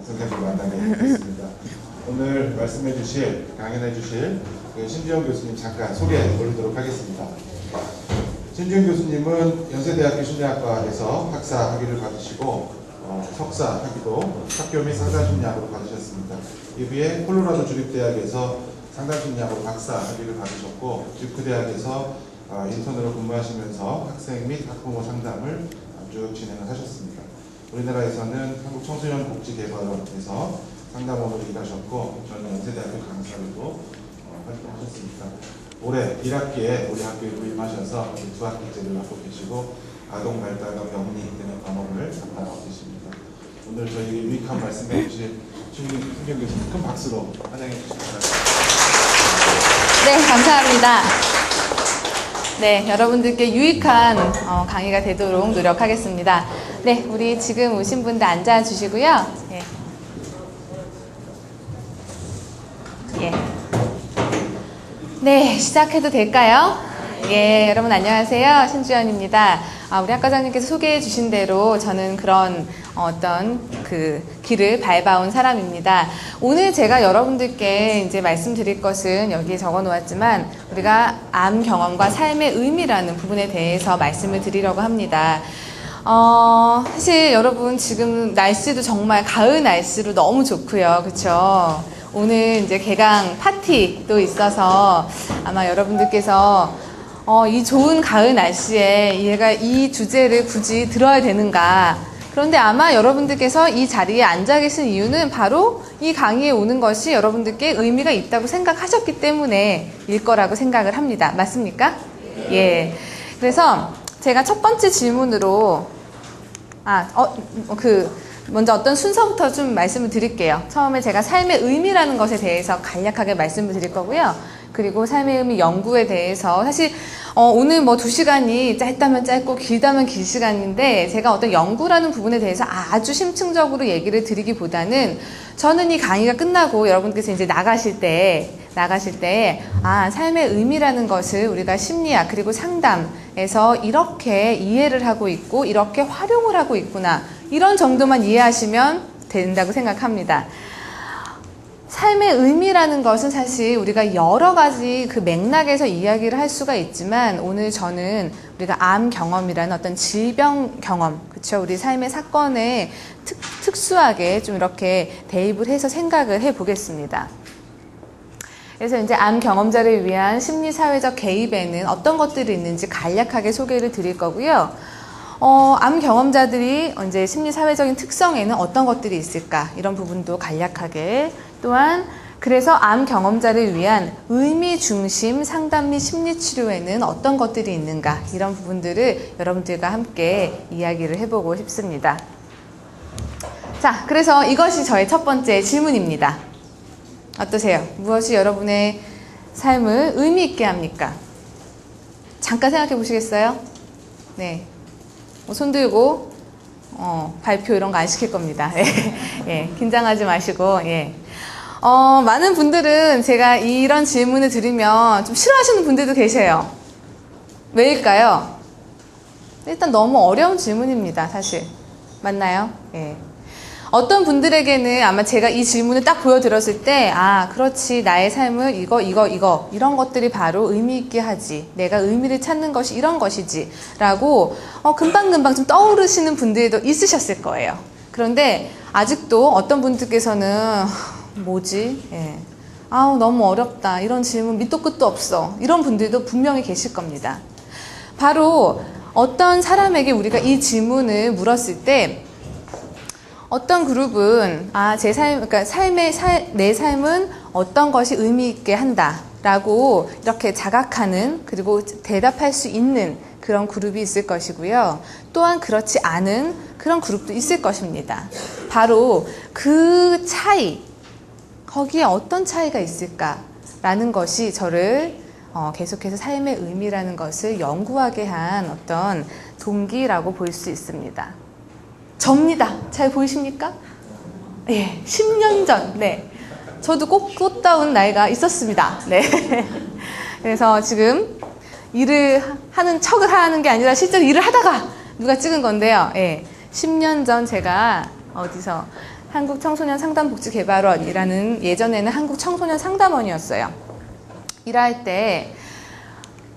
선생님을 만나게 됐습니다. 오늘 말씀해 주실, 강연해 주실 신주영 교수님 잠깐 소개해 드리도록 하겠습니다. 신주영 교수님은 연세대학교 심리학과에서 박사 학위를 받으시고 석사 학위도 학교 및 상담심리학으로 받으셨습니다. 이후에 콜로라도 주립대학에서 상담심리학으로 박사 학위를 받으셨고 듀크대학에서 인턴으로 근무하시면서 학생 및 학부모 상담을 쭉 진행을 하셨습니다. 우리나라에서는 한국청소년복지개발원에서 상담원으로 일하셨고 저는 연세대학교 강사로도 활동하셨습니다. 올해 1학기에 우리 학교에 부임하셔서 2학기째를 맡고 계시고 아동발달과 격리 등의 과목을 담당하고 계십니다. 오늘 저희에게 유익한 말씀해 주실 신주영 교수님 큰 박수로 환영해 주시기 바랍니다. 네, 감사합니다. 네, 여러분들께 유익한 강의가 되도록 노력하겠습니다. 네, 우리 지금 오신 분들 앉아주시고요. 예. 예. 네, 시작해도 될까요? 예, 여러분 안녕하세요. 신주연입니다. 우리 학과장님께서 소개해 주신 대로 저는 그런 어떤 그 길을 밟아온 사람입니다. 오늘 제가 여러분들께 이제 말씀드릴 것은 여기에 적어 놓았지만 우리가 암 경험과 삶의 의미라는 부분에 대해서 말씀을 드리려고 합니다. 사실 여러분 지금 날씨도 정말 가을 날씨로 너무 좋고요. 그렇죠? 오늘 이제 개강 파티도 있어서 아마 여러분들께서 이 좋은 가을 날씨에 얘가 이 주제를 굳이 들어야 되는가. 그런데 아마 여러분들께서 이 자리에 앉아 계신 이유는 바로 이 강의에 오는 것이 여러분들께 의미가 있다고 생각하셨기 때문에 일 거라고 생각을 합니다. 맞습니까? 예. 그래서 제가 첫 번째 질문으로 먼저 어떤 순서부터 좀 말씀을 드릴게요. 처음에 제가 삶의 의미라는 것에 대해서 간략하게 말씀을 드릴 거고요. 그리고 삶의 의미 연구에 대해서 사실 오늘 뭐 2시간이 짧다면 짧고 길다면 길 시간인데 제가 어떤 연구라는 부분에 대해서 아주 심층적으로 얘기를 드리기보다는 저는 이 강의가 끝나고 여러분께서 이제 나가실 때 삶의 의미라는 것을 우리가 심리학 그리고 상담에서 이렇게 이해를 하고 있고 이렇게 활용을 하고 있구나 이런 정도만 이해하시면 된다고 생각합니다. 삶의 의미라는 것은 사실 우리가 여러 가지 그 맥락에서 이야기를 할 수가 있지만 오늘 저는 우리가 암 경험이라는 어떤 질병 경험, 그렇죠? 우리 삶의 사건에 특수하게 좀 이렇게 대입을 해서 생각을 해보겠습니다. 그래서 이제 암 경험자를 위한 심리사회적 개입에는 어떤 것들이 있는지 간략하게 소개를 드릴 거고요. 암 경험자들이 이제 심리사회적인 특성에는 어떤 것들이 있을까 이런 부분도 간략하게 또한 그래서 암 경험자를 위한 의미 중심 상담 및 심리치료에는 어떤 것들이 있는가 이런 부분들을 여러분들과 함께 이야기를 해보고 싶습니다. 자, 그래서 이것이 저의 첫 번째 질문입니다. 어떠세요? 무엇이 여러분의 삶을 의미 있게 합니까? 잠깐 생각해 보시겠어요? 네. 손 들고 발표 이런 거 안 시킬 겁니다. 예, 긴장하지 마시고 예. 많은 분들은 제가 이런 질문을 드리면 좀 싫어하시는 분들도 계세요. 왜일까요? 일단 너무 어려운 질문입니다, 사실. 맞나요? 예. 어떤 분들에게는 아마 제가 이 질문을 딱 보여드렸을 때 그렇지 나의 삶을 이거 이런 것들이 바로 의미 있게 하지 내가 의미를 찾는 것이 이런 것이지 라고 금방금방 좀 떠오르시는 분들도 있으셨을 거예요. 그런데 아직도 어떤 분들께서는 뭐지? 예. 너무 어렵다 이런 질문 밑도 끝도 없어 이런 분들도 분명히 계실 겁니다. 바로 어떤 사람에게 우리가 이 질문을 물었을 때 어떤 그룹은 그러니까 내 삶은 어떤 것이 의미 있게 한다라고 이렇게 자각하는 그리고 대답할 수 있는 그런 그룹이 있을 것이고요. 또한 그렇지 않은 그런 그룹도 있을 것입니다. 바로 그 차이, 거기에 어떤 차이가 있을까라는 것이 저를 계속해서 삶의 의미라는 것을 연구하게 한 어떤 동기라고 볼 수 있습니다. 접니다. 잘 보이십니까? 예, 10년 전, 네. 저도 꼭 꽃다운 나이가 있었습니다. 네. 그래서 지금 일을 하는 척을 하는 게 아니라 실제로 일을 하다가 누가 찍은 건데요. 예, 10년 전 제가 어디서 한국청소년상담복지개발원이라는 예전에는 한국청소년상담원이었어요. 일할 때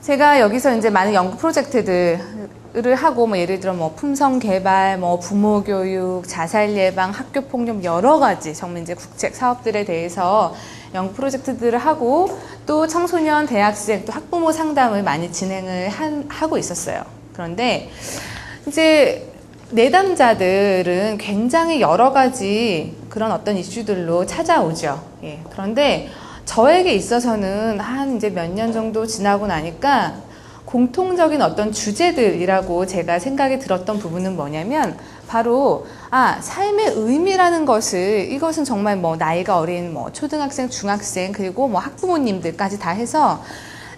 제가 여기서 이제 많은 연구 프로젝트들을 하고 뭐 예를 들어 뭐 품성 개발, 뭐 부모 교육, 자살 예방, 학교 폭력 여러 가지 정말 이제 국책 사업들에 대해서 연구 프로젝트들을 하고 또 청소년, 대학생, 또 학부모 상담을 많이 진행을 하고 있었어요. 그런데 이제 내담자들은 굉장히 여러 가지 그런 어떤 이슈들로 찾아오죠. 예. 그런데 저에게 있어서는 한 이제 몇 년 정도 지나고 나니까 공통적인 어떤 주제들이라고 제가 생각이 들었던 부분은 뭐냐면 바로 삶의 의미라는 것을 이것은 정말 뭐 나이가 어린 뭐 초등학생, 중학생 그리고 뭐 학부모님들까지 다 해서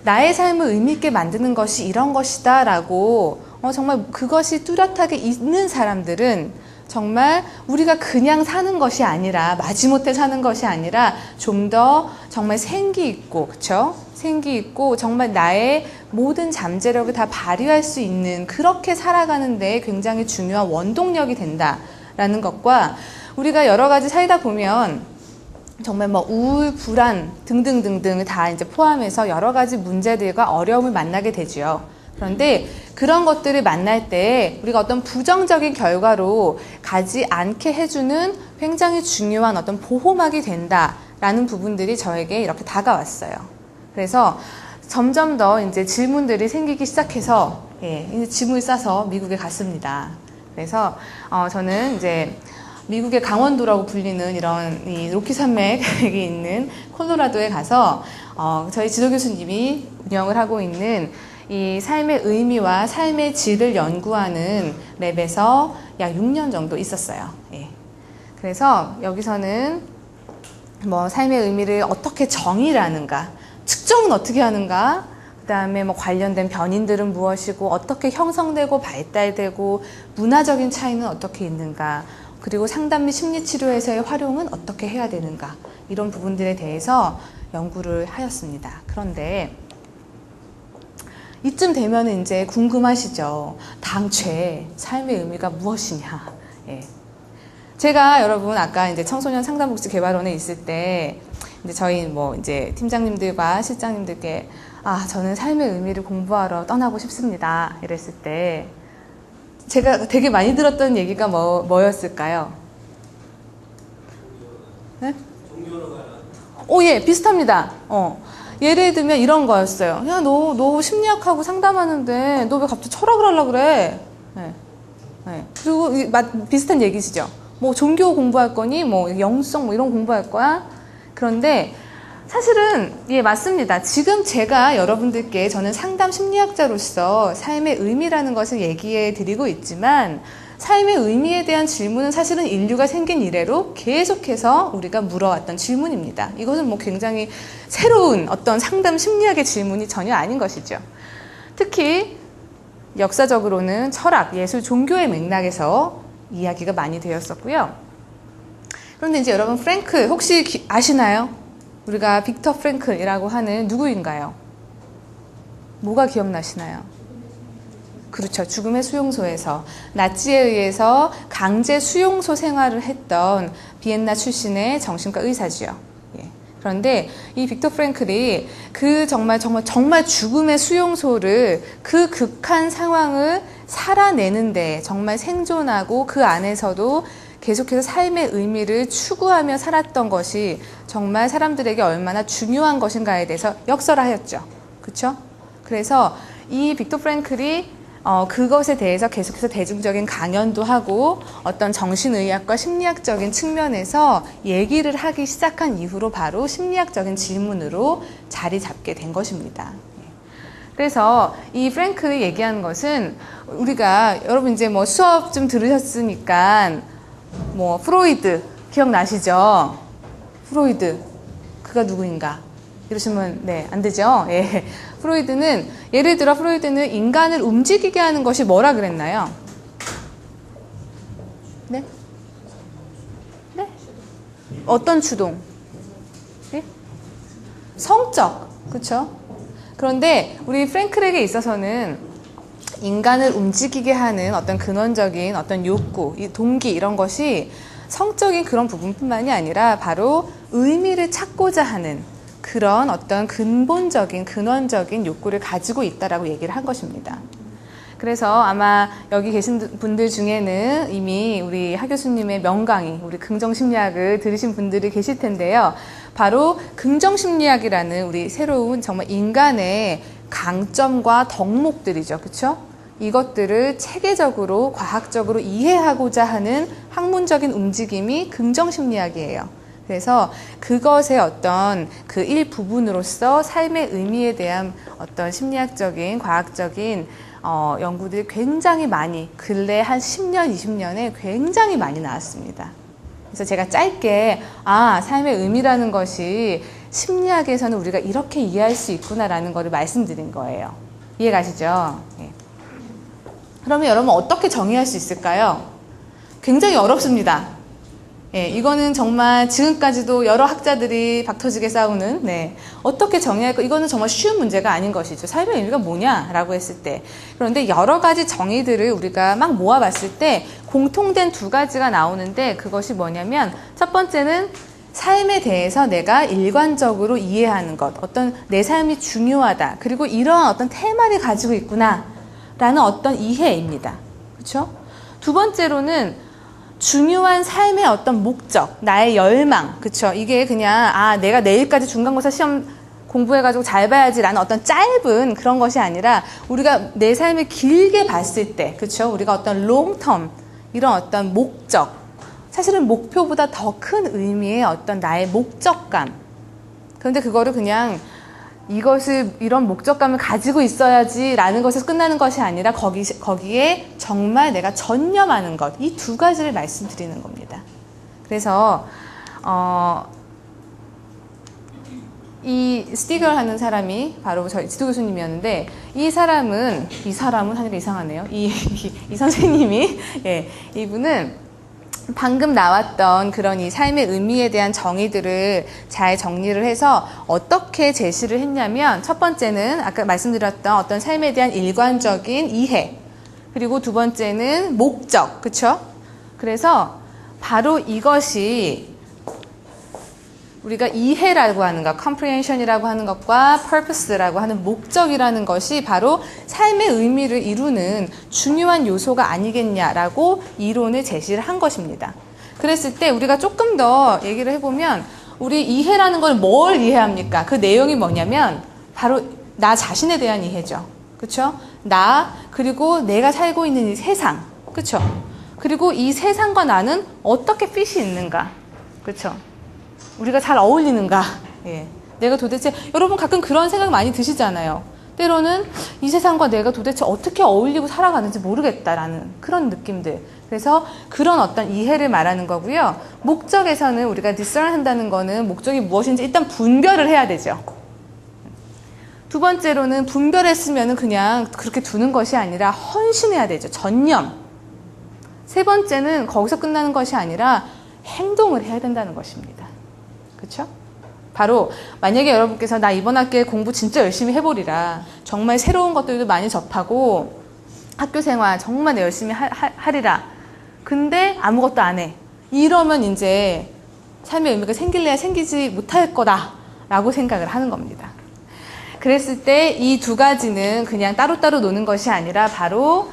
나의 삶을 의미 있게 만드는 것이 이런 것이다라고 정말 그것이 뚜렷하게 있는 사람들은 정말 우리가 그냥 사는 것이 아니라 마지못해 사는 것이 아니라 좀 더 정말 생기 있고 그쵸? 생기 있고 정말 나의 모든 잠재력을 다 발휘할 수 있는 그렇게 살아가는 데 굉장히 중요한 원동력이 된다라는 것과 우리가 여러 가지 살다 보면 정말 뭐 우울, 불안 등등등등을 다 이제 포함해서 여러 가지 문제들과 어려움을 만나게 되죠. 그런데 그런 것들을 만날 때 우리가 어떤 부정적인 결과로 가지 않게 해주는 굉장히 중요한 어떤 보호막이 된다라는 부분들이 저에게 이렇게 다가왔어요. 그래서 점점 더 이제 질문들이 생기기 시작해서 이제 짐을 싸서 미국에 갔습니다. 그래서 저는 이제 미국의 강원도라고 불리는 이런 이 로키 산맥이 있는 콜로라도에 가서 저희 지도 교수님이 운영을 하고 있는 이 삶의 의미와 삶의 질을 연구하는 랩에서 약 6년 정도 있었어요. 예. 그래서 여기서는 뭐 삶의 의미를 어떻게 정의를 하는가, 측정은 어떻게 하는가, 그 다음에 뭐 관련된 변인들은 무엇이고 어떻게 형성되고 발달되고 문화적인 차이는 어떻게 있는가, 그리고 상담 및 심리치료에서의 활용은 어떻게 해야 되는가, 이런 부분들에 대해서 연구를 하였습니다. 그런데 이쯤 되면 이제 궁금하시죠? 당최 삶의 의미가 무엇이냐? 예. 제가 여러분 아까 이제 청소년 상담복지개발원에 있을 때 이제 저희 뭐 이제 팀장님들과 실장님들께 저는 삶의 의미를 공부하러 떠나고 싶습니다. 이랬을 때 제가 되게 많이 들었던 얘기가 뭐였을까요? 네? 예, 비슷합니다. 예를 들면 이런 거였어요. 야, 너 심리학하고 상담하는데 너 왜 갑자기 철학을 하려고 그래? 네. 그리고 비슷한 얘기시죠. 뭐 종교 공부할 거니? 뭐 영성 뭐 이런 공부할 거야? 그런데 사실은 맞습니다. 지금 제가 여러분들께 저는 상담 심리학자로서 삶의 의미라는 것을 얘기해 드리고 있지만 삶의 의미에 대한 질문은 사실은 인류가 생긴 이래로 계속해서 우리가 물어왔던 질문입니다. 이것은 뭐 굉장히 새로운 어떤 상담 심리학의 질문이 전혀 아닌 것이죠. 특히 역사적으로는 철학, 예술, 종교의 맥락에서 이야기가 많이 되었었고요. 그런데 이제 여러분 프랭클 혹시 아시나요? 우리가 빅터 프랭클이라고 하는 누구인가요? 뭐가 기억나시나요? 그렇죠. 죽음의 수용소에서 나치에 의해서 강제 수용소 생활을 했던 비엔나 출신의 정신과 의사지요. 예. 그런데 이 빅터 프랭클이 그 정말 죽음의 수용소를 그 극한 상황을 살아내는데 정말 생존하고 그 안에서도 계속해서 삶의 의미를 추구하며 살았던 것이 정말 사람들에게 얼마나 중요한 것인가에 대해서 역설하였죠. 그렇죠? 그래서 이 빅터 프랭클이 그것에 대해서 계속해서 대중적인 강연도 하고 어떤 정신의학과 심리학적인 측면에서 얘기를 하기 시작한 이후로 바로 심리학적인 질문으로 자리 잡게 된 것입니다. 그래서 이 프랭클이 얘기하는 것은 우리가 여러분 이제 뭐 수업 좀 들으셨으니까 뭐 프로이드 기억나시죠? 프로이드 그가 누구인가? 이러시면 안 되죠. 예. 프로이드는 예를 들어 프로이드는 인간을 움직이게 하는 것이 뭐라 그랬나요? 네? 네? 어떤 추동? 예? 성적, 그렇죠? 그런데 우리 프랭클에게 있어서는 인간을 움직이게 하는 어떤 근원적인 어떤 욕구, 이 동기 이런 것이 성적인 그런 부분뿐만이 아니라 바로 의미를 찾고자 하는 그런 어떤 근본적인 근원적인 욕구를 가지고 있다라고 얘기를 한 것입니다. 그래서 아마 여기 계신 분들 중에는 이미 우리 하 교수님의 명강의 우리 긍정심리학을 들으신 분들이 계실 텐데요. 바로 긍정심리학이라는 우리 새로운 정말 인간의 강점과 덕목들이죠. 그렇죠? 이것들을 체계적으로 과학적으로 이해하고자 하는 학문적인 움직임이 긍정심리학이에요. 그래서 그것의 어떤 그 일부분으로서 삶의 의미에 대한 어떤 심리학적인 과학적인 연구들이 굉장히 많이 근래 한 10년, 20년에 굉장히 많이 나왔습니다. 그래서 제가 짧게 삶의 의미라는 것이 심리학에서는 우리가 이렇게 이해할 수 있구나라는 것을 말씀드린 거예요. 이해가시죠? 예. 그러면 여러분 어떻게 정의할 수 있을까요? 굉장히 어렵습니다. 예, 이거는 정말 지금까지도 여러 학자들이 박터지게 싸우는 어떻게 정의할까? 이거는 정말 쉬운 문제가 아닌 것이죠. 삶의 의미가 뭐냐라고 했을 때. 그런데 여러 가지 정의들을 우리가 막 모아봤을 때 공통된 두 가지가 나오는데 그것이 뭐냐면 첫 번째는 삶에 대해서 내가 일관적으로 이해하는 것. 어떤 내 삶이 중요하다. 그리고 이러한 어떤 테마를 가지고 있구나 라는 어떤 이해입니다. 그렇죠? 두 번째로는 중요한 삶의 어떤 목적, 나의 열망, 그쵸? 이게 그냥, 내가 내일까지 중간고사 시험 공부해가지고 잘 봐야지라는 어떤 짧은 그런 것이 아니라 우리가 내 삶을 길게 봤을 때, 그쵸? 우리가 어떤 롱텀, 이런 어떤 목적, 사실은 목표보다 더 큰 의미의 어떤 나의 목적감. 그런데 그거를 그냥 이런 목적감을 가지고 있어야지 라는 것에서 끝나는 것이 아니라 거기에 정말 내가 전념하는 것, 이 두 가지를 말씀드리는 겁니다. 그래서 이 스티걸 하는 사람이 바로 저희 지도 교수님이었는데 이 사람은 하니까 이상하네요. 이 선생님이 이분은 방금 나왔던 그런 이 삶의 의미에 대한 정의들을 잘 정리를 해서 어떻게 제시를 했냐면 첫 번째는 아까 말씀드렸던 어떤 삶에 대한 일관적인 이해, 그리고 두 번째는 목적, 그쵸? 그래서 바로 이것이 우리가 이해라고 하는 것, comprehension이라고 하는 것과 purpose라고 하는 목적이라는 것이 바로 삶의 의미를 이루는 중요한 요소가 아니겠냐라고 이론을 제시를 한 것입니다. 그랬을 때 우리가 조금 더 얘기를 해보면 우리 이해라는 걸 뭘 이해합니까? 그 내용이 뭐냐면 바로 나 자신에 대한 이해죠. 그렇죠? 나, 그리고 내가 살고 있는 이 세상. 그렇죠? 그리고 이 세상과 나는 어떻게 핏이 있는가. 그렇죠? 우리가 잘 어울리는가? 내가 도대체 여러분 가끔 그런 생각 많이 드시잖아요. 때로는 이 세상과 내가 도대체 어떻게 어울리고 살아가는지 모르겠다라는 그런 느낌들. 그래서 그런 어떤 이해를 말하는 거고요. 목적에서는 우리가 discern 한다는 거는 목적이 무엇인지 일단 분별을 해야 되죠. 두 번째로는 분별했으면 그냥 그렇게 두는 것이 아니라 헌신해야 되죠. 전념. 세 번째는 거기서 끝나는 것이 아니라 행동을 해야 된다는 것입니다. 그렇죠? 바로 만약에 여러분께서 나 이번 학기에 공부 진짜 열심히 해보리라, 정말 새로운 것들도 많이 접하고 학교 생활 정말 열심히 하리라, 근데 아무것도 안 해, 이러면 이제 삶의 의미가 생길래야 생기지 못할 거다 라고 생각을 하는 겁니다. 그랬을 때 이 두 가지는 그냥 따로따로 노는 것이 아니라 바로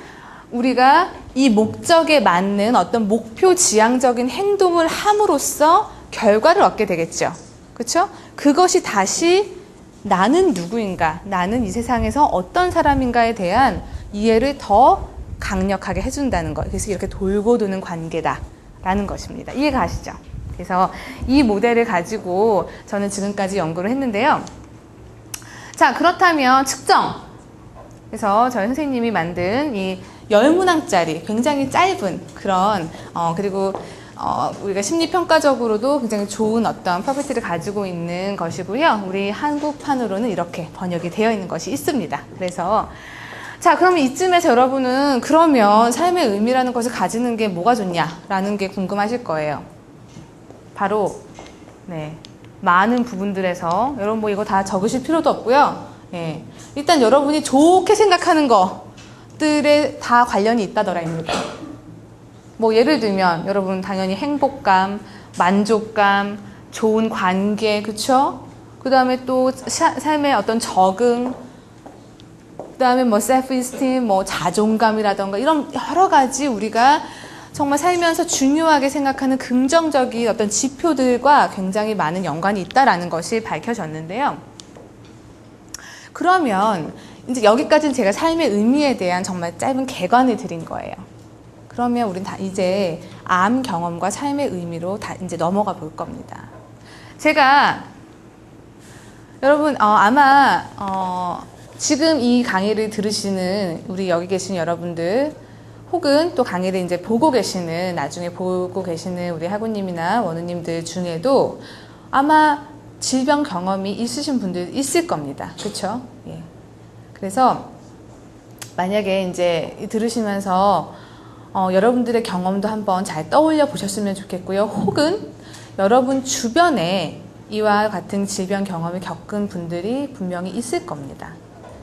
우리가 이 목적에 맞는 어떤 목표 지향적인 행동을 함으로써 결과를 얻게 되겠죠. 그렇죠? 그것이 다시 나는 누구인가, 나는 이 세상에서 어떤 사람인가에 대한 이해를 더 강력하게 해준다는 것. 그래서 이렇게 돌고 도는 관계다라는 것입니다. 이해가 가시죠? 그래서 이 모델을 가지고 저는 지금까지 연구를 했는데요. 자, 그렇다면 측정. 그래서 저희 선생님이 만든 이 10문항짜리 굉장히 짧은 그런 그리고 우리가 심리평가적으로도 굉장히 좋은 어떤 퍼펙트를 가지고 있는 것이고요. 우리 한국판으로는 이렇게 번역이 되어 있는 것이 있습니다. 그래서 자, 그러면 이쯤에서 여러분은 그러면 삶의 의미라는 것을 가지는 게 뭐가 좋냐라는 게 궁금하실 거예요. 바로 많은 부분들에서 여러분 뭐 이거 다 적으실 필요도 없고요. 일단 여러분이 좋게 생각하는 것들에 다 관련이 있다더라입니다. 뭐 예를 들면 여러분 당연히 행복감, 만족감, 좋은 관계, 그쵸? 그 다음에 또 삶의 어떤 적응, 그 다음에 뭐 self-esteem, 뭐 자존감이라던가 이런 여러 가지 우리가 정말 살면서 중요하게 생각하는 긍정적인 어떤 지표들과 굉장히 많은 연관이 있다라는 것이 밝혀졌는데요. 그러면 이제 여기까지는 제가 삶의 의미에 대한 정말 짧은 개관을 드린 거예요. 그러면 우린 다 이제 암 경험과 삶의 의미로 다 이제 넘어가 볼 겁니다. 제가 여러분 아마 지금 이 강의를 들으시는 우리 여기 계신 여러분들 혹은 또 강의를 이제 보고 계시는 나중에 보고 계시는 우리 학우님이나 원우님들 중에도 아마 질병 경험이 있으신 분들 있을 겁니다. 그렇죠? 예. 그래서 만약에 이제 들으시면서 여러분들의 경험도 한번 잘 떠올려 보셨으면 좋겠고요. 혹은 여러분 주변에 이와 같은 질병 경험을 겪은 분들이 분명히 있을 겁니다.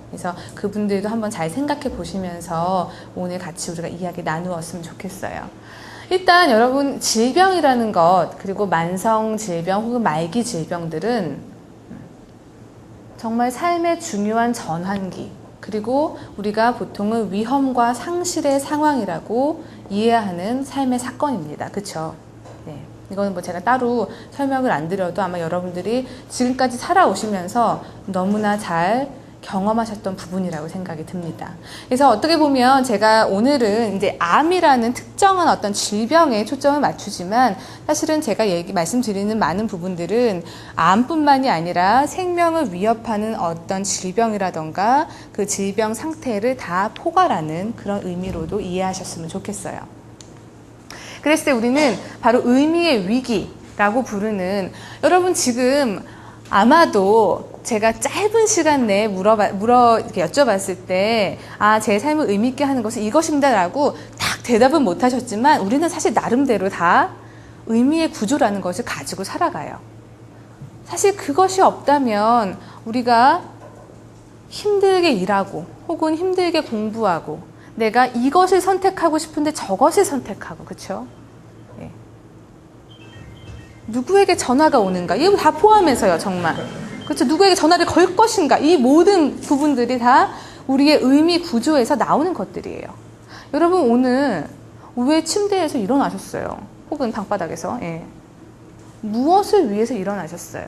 그래서 그분들도 한번 잘 생각해 보시면서 오늘 같이 우리가 이야기 나누었으면 좋겠어요. 일단 여러분 질병이라는 것 그리고 만성 질병 혹은 말기 질병들은 정말 삶의 중요한 전환기 그리고 우리가 보통은 위험과 상실의 상황이라고 이해하는 삶의 사건입니다. 그렇죠? 네. 이거는 뭐 제가 따로 설명을 안 드려도 아마 여러분들이 지금까지 살아오시면서 너무나 잘 경험하셨던 부분이라고 생각이 듭니다. 그래서 어떻게 보면 제가 오늘은 이제 암이라는 특정한 어떤 질병에 초점을 맞추지만 사실은 제가 말씀드리는 많은 부분들은 암뿐만이 아니라 생명을 위협하는 어떤 질병이라던가 그 질병 상태를 다 포괄하는 그런 의미로도 이해하셨으면 좋겠어요. 그랬을 때 우리는 바로 의미의 위기라고 부르는 여러분 지금 아마도 제가 짧은 시간 내에 이렇게 여쭤봤을 때, 제 삶을 의미있게 하는 것은 이것입니다 라고 딱 대답은 못 하셨지만, 우리는 사실 나름대로 다 의미의 구조라는 것을 가지고 살아가요. 사실 그것이 없다면 우리가 힘들게 일하고, 혹은 힘들게 공부하고, 내가 이것을 선택하고 싶은데 저것을 선택하고, 그쵸? 예. 누구에게 전화가 오는가? 이거 다 포함해서요, 정말. 그렇죠. 누구에게 전화를 걸 것인가. 이 모든 부분들이 다 우리의 의미 구조에서 나오는 것들이에요. 여러분 오늘 왜 침대에서 일어나셨어요? 혹은 방바닥에서. 예. 무엇을 위해서 일어나셨어요?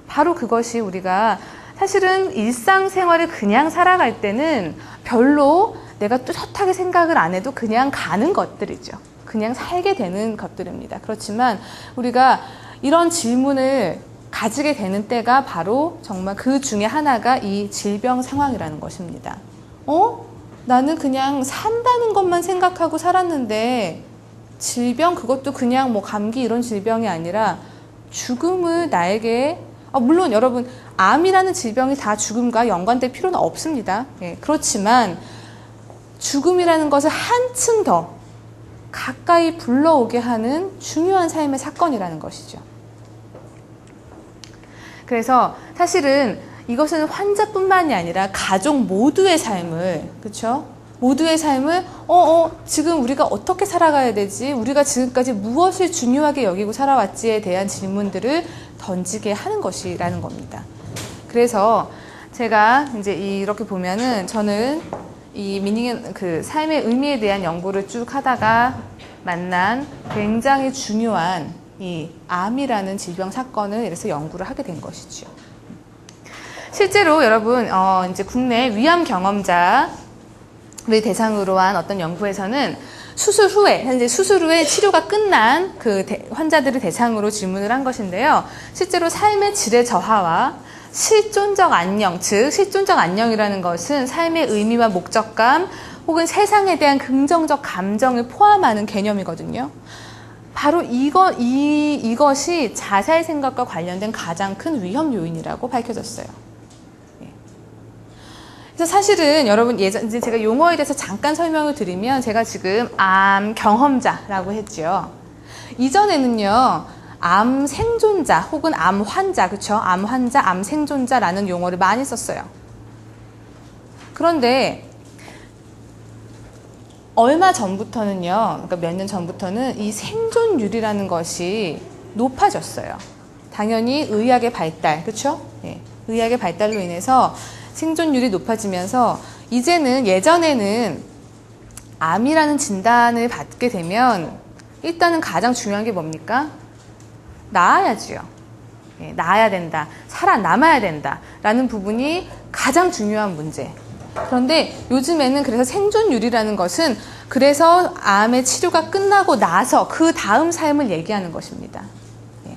바로 그것이 우리가 사실은 일상생활을 그냥 살아갈 때는 별로 내가 뚜렷하게 생각을 안 해도 그냥 가는 것들이죠. 그냥 살게 되는 것들입니다. 그렇지만 우리가 이런 질문을 가지게 되는 때가 바로 정말 그 중에 하나가 이 질병 상황이라는 것입니다. 나는 그냥 산다는 것만 생각하고 살았는데 질병 그것도 그냥 뭐 감기 이런 질병이 아니라 죽음을 나에게 물론 여러분 암이라는 질병이 다 죽음과 연관될 필요는 없습니다. 예, 그렇지만 죽음이라는 것을 한층 더 가까이 불러오게 하는 중요한 삶의 사건이라는 것이죠. 그래서 사실은 이것은 환자뿐만이 아니라 가족 모두의 삶을, 그렇죠? 모두의 삶을 지금 우리가 어떻게 살아가야 되지? 우리가 지금까지 무엇을 중요하게 여기고 살아왔지에 대한 질문들을 던지게 하는 것이라는 겁니다. 그래서 제가 이제 이렇게 보면은 저는 이 그 삶의 의미에 대한 연구를 쭉 하다가 만난 굉장히 중요한 이 암이라는 질병 사건을 이래서 연구를 하게 된 것이죠. 실제로 여러분 이제 국내 위암 경험자를 대상으로 한 어떤 연구에서는 수술 후에 치료가 끝난 그 환자들을 대상으로 질문을 한 것인데요. 실제로 삶의 질의 저하와 실존적 안녕, 즉 실존적 안녕이라는 것은 삶의 의미와 목적감 혹은 세상에 대한 긍정적 감정을 포함하는 개념이거든요. 바로 이것이 자살 생각과 관련된 가장 큰 위험 요인이라고 밝혀졌어요. 그래서 사실은 여러분 이제 제가 용어에 대해서 잠깐 설명을 드리면 제가 지금 암 경험자라고 했죠. 이전에는요. 암 생존자 혹은 암 환자, 그렇죠? 암 환자, 암 생존자라는 용어를 많이 썼어요. 그런데 얼마 전부터는요, 그러니까 몇 년 전부터는 이 생존율이라는 것이 높아졌어요. 당연히 의학의 발달, 그렇죠? 예, 의학의 발달로 인해서 생존율이 높아지면서 이제는 예전에는 암이라는 진단을 받게 되면 일단은 가장 중요한 게 뭡니까? 나아야지요. 예, 나아야 된다. 살아남아야 된다. 라는 부분이 가장 중요한 문제. 그런데 요즘에는 그래서 생존율이라는 것은 그래서 암의 치료가 끝나고 나서 그 다음 삶을 얘기하는 것입니다. 예.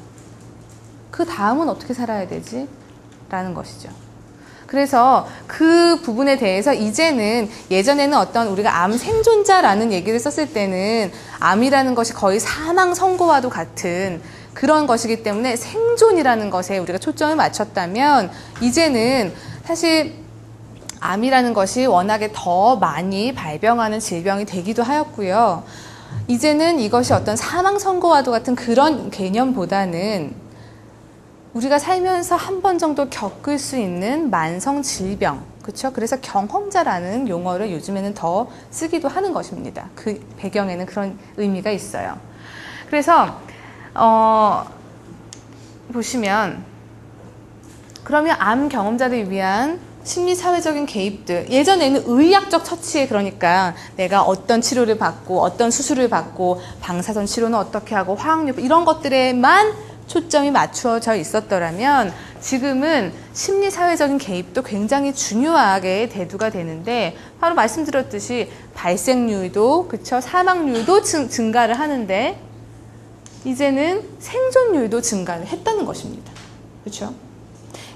그 다음은 어떻게 살아야 되지? 라는 것이죠. 그래서 그 부분에 대해서 이제는 예전에는 어떤 우리가 암 생존자라는 얘기를 썼을 때는 암이라는 것이 거의 사망 선고와도 같은 그런 것이기 때문에 생존이라는 것에 우리가 초점을 맞췄다면 이제는 사실 암이라는 것이 워낙에 더 많이 발병하는 질병이 되기도 하였고요. 이제는 이것이 어떤 사망 선고와도 같은 그런 개념보다는 우리가 살면서 한 번 정도 겪을 수 있는 만성 질병, 그렇죠? 그래서 경험자라는 용어를 요즘에는 더 쓰기도 하는 것입니다. 그 배경에는 그런 의미가 있어요. 그래서 보시면 그러면 암 경험자를 위한 심리사회적인 개입들, 예전에는 의학적 처치에 그러니까 내가 어떤 치료를 받고 어떤 수술을 받고 방사선 치료는 어떻게 하고 화학요법 이런 것들에만 초점이 맞추어져 있었더라면 지금은 심리사회적인 개입도 굉장히 중요하게 대두가 되는데 바로 말씀드렸듯이 발생률도 그쵸 사망률도 증가를 하는데 이제는 생존율도 증가를 했다는 것입니다. 그렇죠?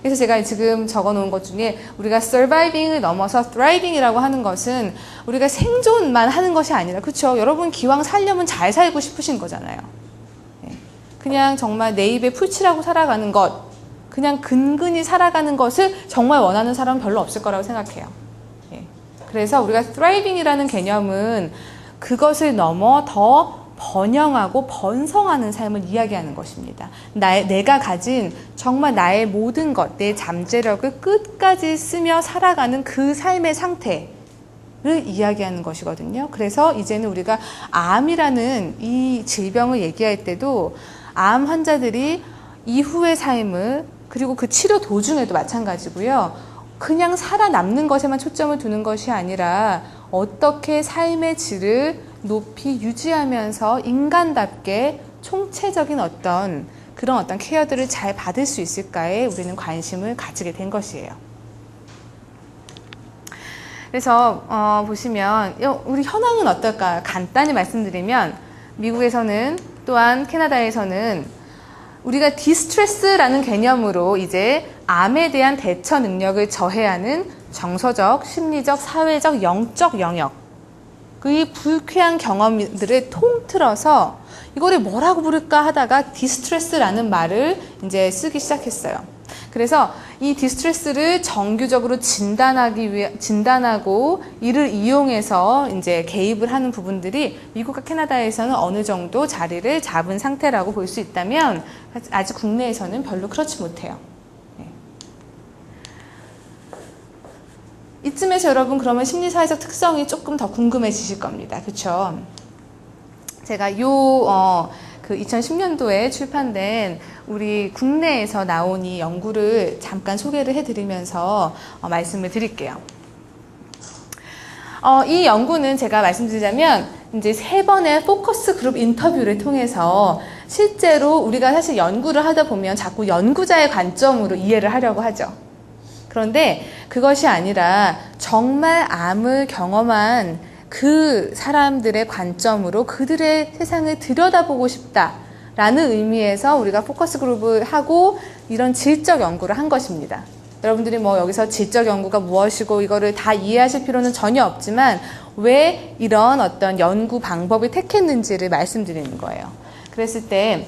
그래서 제가 지금 적어놓은 것 중에 우리가 surviving을 넘어서 thriving이라고 하는 것은 우리가 생존만 하는 것이 아니라 그렇죠? 여러분 기왕 살려면 잘 살고 싶으신 거잖아요. 그냥 정말 내 입에 풀칠하고 살아가는 것, 그냥 근근히 살아가는 것을 정말 원하는 사람은 별로 없을 거라고 생각해요. 그래서 우리가 thriving이라는 개념은 그것을 넘어 더 번영하고 번성하는 삶을 이야기하는 것입니다. 내가 가진 정말 나의 모든 것, 내 잠재력을 끝까지 쓰며 살아가는 그 삶의 상태를 이야기하는 것이거든요. 그래서 이제는 우리가 암이라는 이 질병을 얘기할 때도 암 환자들이 이후의 삶을 그리고 그 치료 도중에도 마찬가지고요. 그냥 살아남는 것에만 초점을 두는 것이 아니라 어떻게 삶의 질을 높이 유지하면서 인간답게 총체적인 그런 어떤 케어들을 잘 받을 수 있을까에 우리는 관심을 가지게 된 것이에요. 그래서 보시면 우리 현황은 어떨까 간단히 말씀드리면 미국에서는 또한 캐나다에서는 우리가 디스트레스라는 개념으로 이제 암에 대한 대처 능력을 저해하는 정서적, 심리적, 사회적, 영적 영역 그 불쾌한 경험들을 통틀어서 이거를 뭐라고 부를까 하다가 디스트레스라는 말을 이제 쓰기 시작했어요. 그래서 이 디스트레스를 정규적으로 진단하고 이를 이용해서 이제 개입을 하는 부분들이 미국과 캐나다에서는 어느 정도 자리를 잡은 상태라고 볼 수 있다면 아직 국내에서는 별로 그렇지 못해요. 이쯤에서 여러분 그러면 심리사회적 특성이 조금 더 궁금해지실 겁니다. 그렇죠? 제가 그 2010년도에 출판된 우리 국내에서 나온 이 연구를 잠깐 소개를 해드리면서 말씀을 드릴게요. 이 연구는 제가 말씀드리자면 이제 3번의 포커스 그룹 인터뷰를 통해서 실제로 우리가 사실 연구를 하다 보면 자꾸 연구자의 관점으로 이해를 하려고 하죠. 그런데 그것이 아니라 정말 암을 경험한 그 사람들의 관점으로 그들의 세상을 들여다보고 싶다라는 의미에서 우리가 포커스 그룹을 하고 이런 질적 연구를 한 것입니다. 여러분들이 뭐 여기서 질적 연구가 무엇이고 이거를 다 이해하실 필요는 전혀 없지만 왜 이런 어떤 연구 방법을 택했는지를 말씀드리는 거예요. 그랬을 때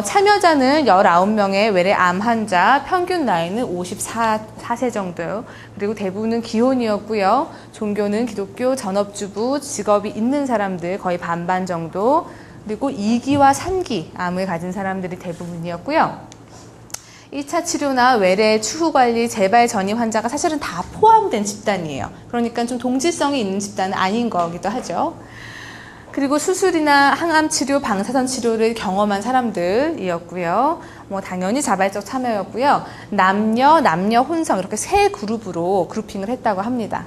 참여자는 19명의 외래 암 환자, 평균 나이는 54세 정도, 그리고 대부분은 기혼이었고요. 종교는 기독교, 전업주부, 직업이 있는 사람들 거의 반반 정도, 그리고 2기와 3기 암을 가진 사람들이 대부분이었고요. 2차 치료나 외래, 추후 관리, 재발 전이 환자가 사실은 다 포함된 집단이에요. 그러니까 좀 동질성이 있는 집단은 아닌 거기도 하죠. 그리고 수술이나 항암 치료, 방사선 치료를 경험한 사람들이었고요. 뭐 당연히 자발적 참여였고요. 남녀 혼성 이렇게 세 그룹으로 그룹핑을 했다고 합니다.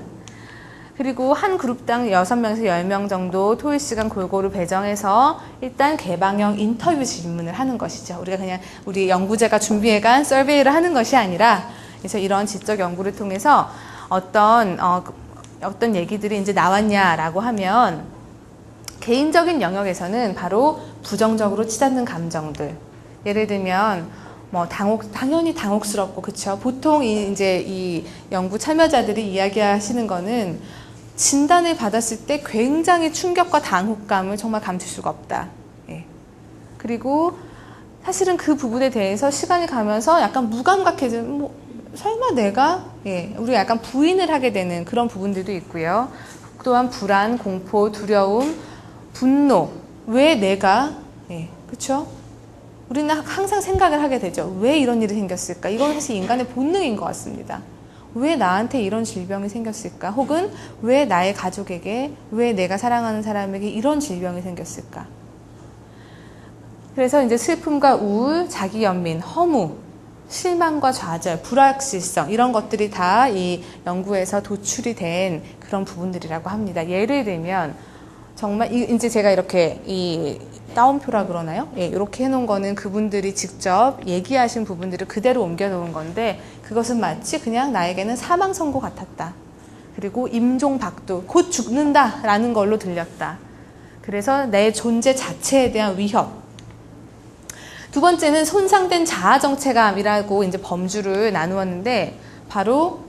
그리고 한 그룹당 6명에서 10명 정도 토의 시간 골고루 배정해서 일단 개방형 인터뷰 질문을 하는 것이죠. 우리가 그냥 우리 연구자가 준비해간 서베이를 하는 것이 아니라 그래서 이런 지적 연구를 통해서 어떤 얘기들이 이제 나왔냐라고 하면 개인적인 영역에서는 바로 부정적으로 치닫는 감정들. 예를 들면 뭐 당연히 당혹스럽고 그쵸. 보통 이제 이 연구 참여자들이 이야기하시는 거는 진단을 받았을 때 굉장히 충격과 당혹감을 정말 감출 수가 없다. 예. 그리고 사실은 그 부분에 대해서 시간이 가면서 약간 무감각해지는 뭐 설마 내가 우리가 약간 부인을 하게 되는 그런 부분들도 있고요. 또한 불안, 공포, 두려움, 분노. 왜 내가 그렇죠? 우리는 항상 생각을 하게 되죠. 왜 이런 일이 생겼을까? 이건 사실 인간의 본능인 것 같습니다. 왜 나한테 이런 질병이 생겼을까? 혹은 왜 나의 가족에게, 왜 내가 사랑하는 사람에게 이런 질병이 생겼을까? 그래서 이제 슬픔과 우울, 자기 연민, 허무, 실망과 좌절, 불확실성 이런 것들이 다 이 연구에서 도출이 된 그런 부분들이라고 합니다. 예를 들면 정말 이제 제가 이렇게 이 따옴표라 그러나요? 이렇게 해놓은 거는 그분들이 직접 얘기하신 부분들을 그대로 옮겨놓은 건데 그것은 마치 그냥 나에게는 사망 선고 같았다. 그리고 임종박두, 곧 죽는다라는 걸로 들렸다. 그래서 내 존재 자체에 대한 위협. 두 번째는 손상된 자아정체감이라고 이제 범주를 나누었는데 바로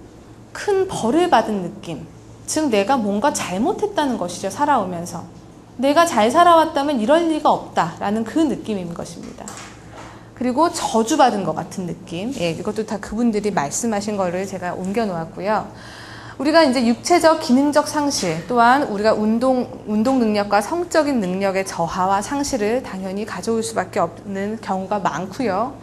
큰 벌을 받은 느낌. 즉 내가 뭔가 잘못했다는 것이죠. 살아오면서. 내가 잘 살아왔다면 이럴 리가 없다라는 그 느낌인 것입니다. 그리고 저주받은 것 같은 느낌. 이것도 다 그분들이 말씀하신 거를 제가 옮겨놓았고요. 우리가 이제 육체적, 기능적 상실, 또한 우리가 운동 능력과 성적인 능력의 저하와 상실을 당연히 가져올 수밖에 없는 경우가 많고요.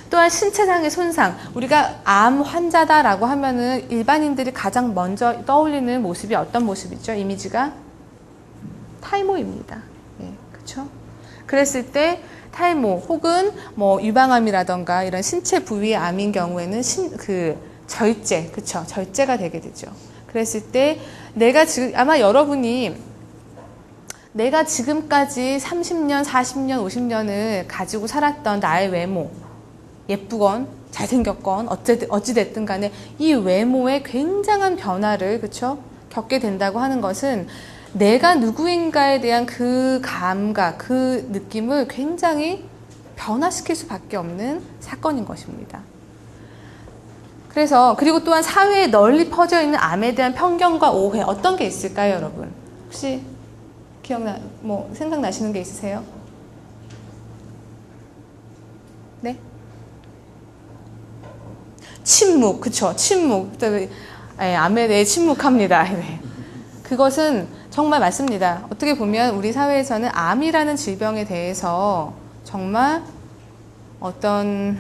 또한 신체상의 손상, 우리가 암 환자다라고 하면은 일반인들이 가장 먼저 떠올리는 모습이 어떤 모습이죠? 이미지가 탈모입니다. 그렇죠? 그랬을 때 탈모 혹은 뭐 유방암이라던가 이런 신체 부위의 암인 경우에는 절제, 그렇죠? 절제가 되게 되죠. 그랬을 때 내가 지금 아마 여러분이 내가 지금까지 30년, 40년, 50년을 가지고 살았던 나의 외모, 예쁘건 잘생겼건 어찌됐든 간에 이 외모에 굉장한 변화를 그쵸? 겪게 된다고 하는 것은 내가 누구인가에 대한 그 감각, 그 느낌을 굉장히 변화시킬 수밖에 없는 사건인 것입니다. 그래서 그리고 또한 사회에 널리 퍼져 있는 암에 대한 편견과 오해 어떤 게 있을까요, 여러분? 혹시 생각나시는 게 있으세요? 네? 침묵, 그쵸? 침묵. 암에 대해 침묵합니다. 그것은 정말 맞습니다. 어떻게 보면 우리 사회에서는 암이라는 질병에 대해서 정말 어떤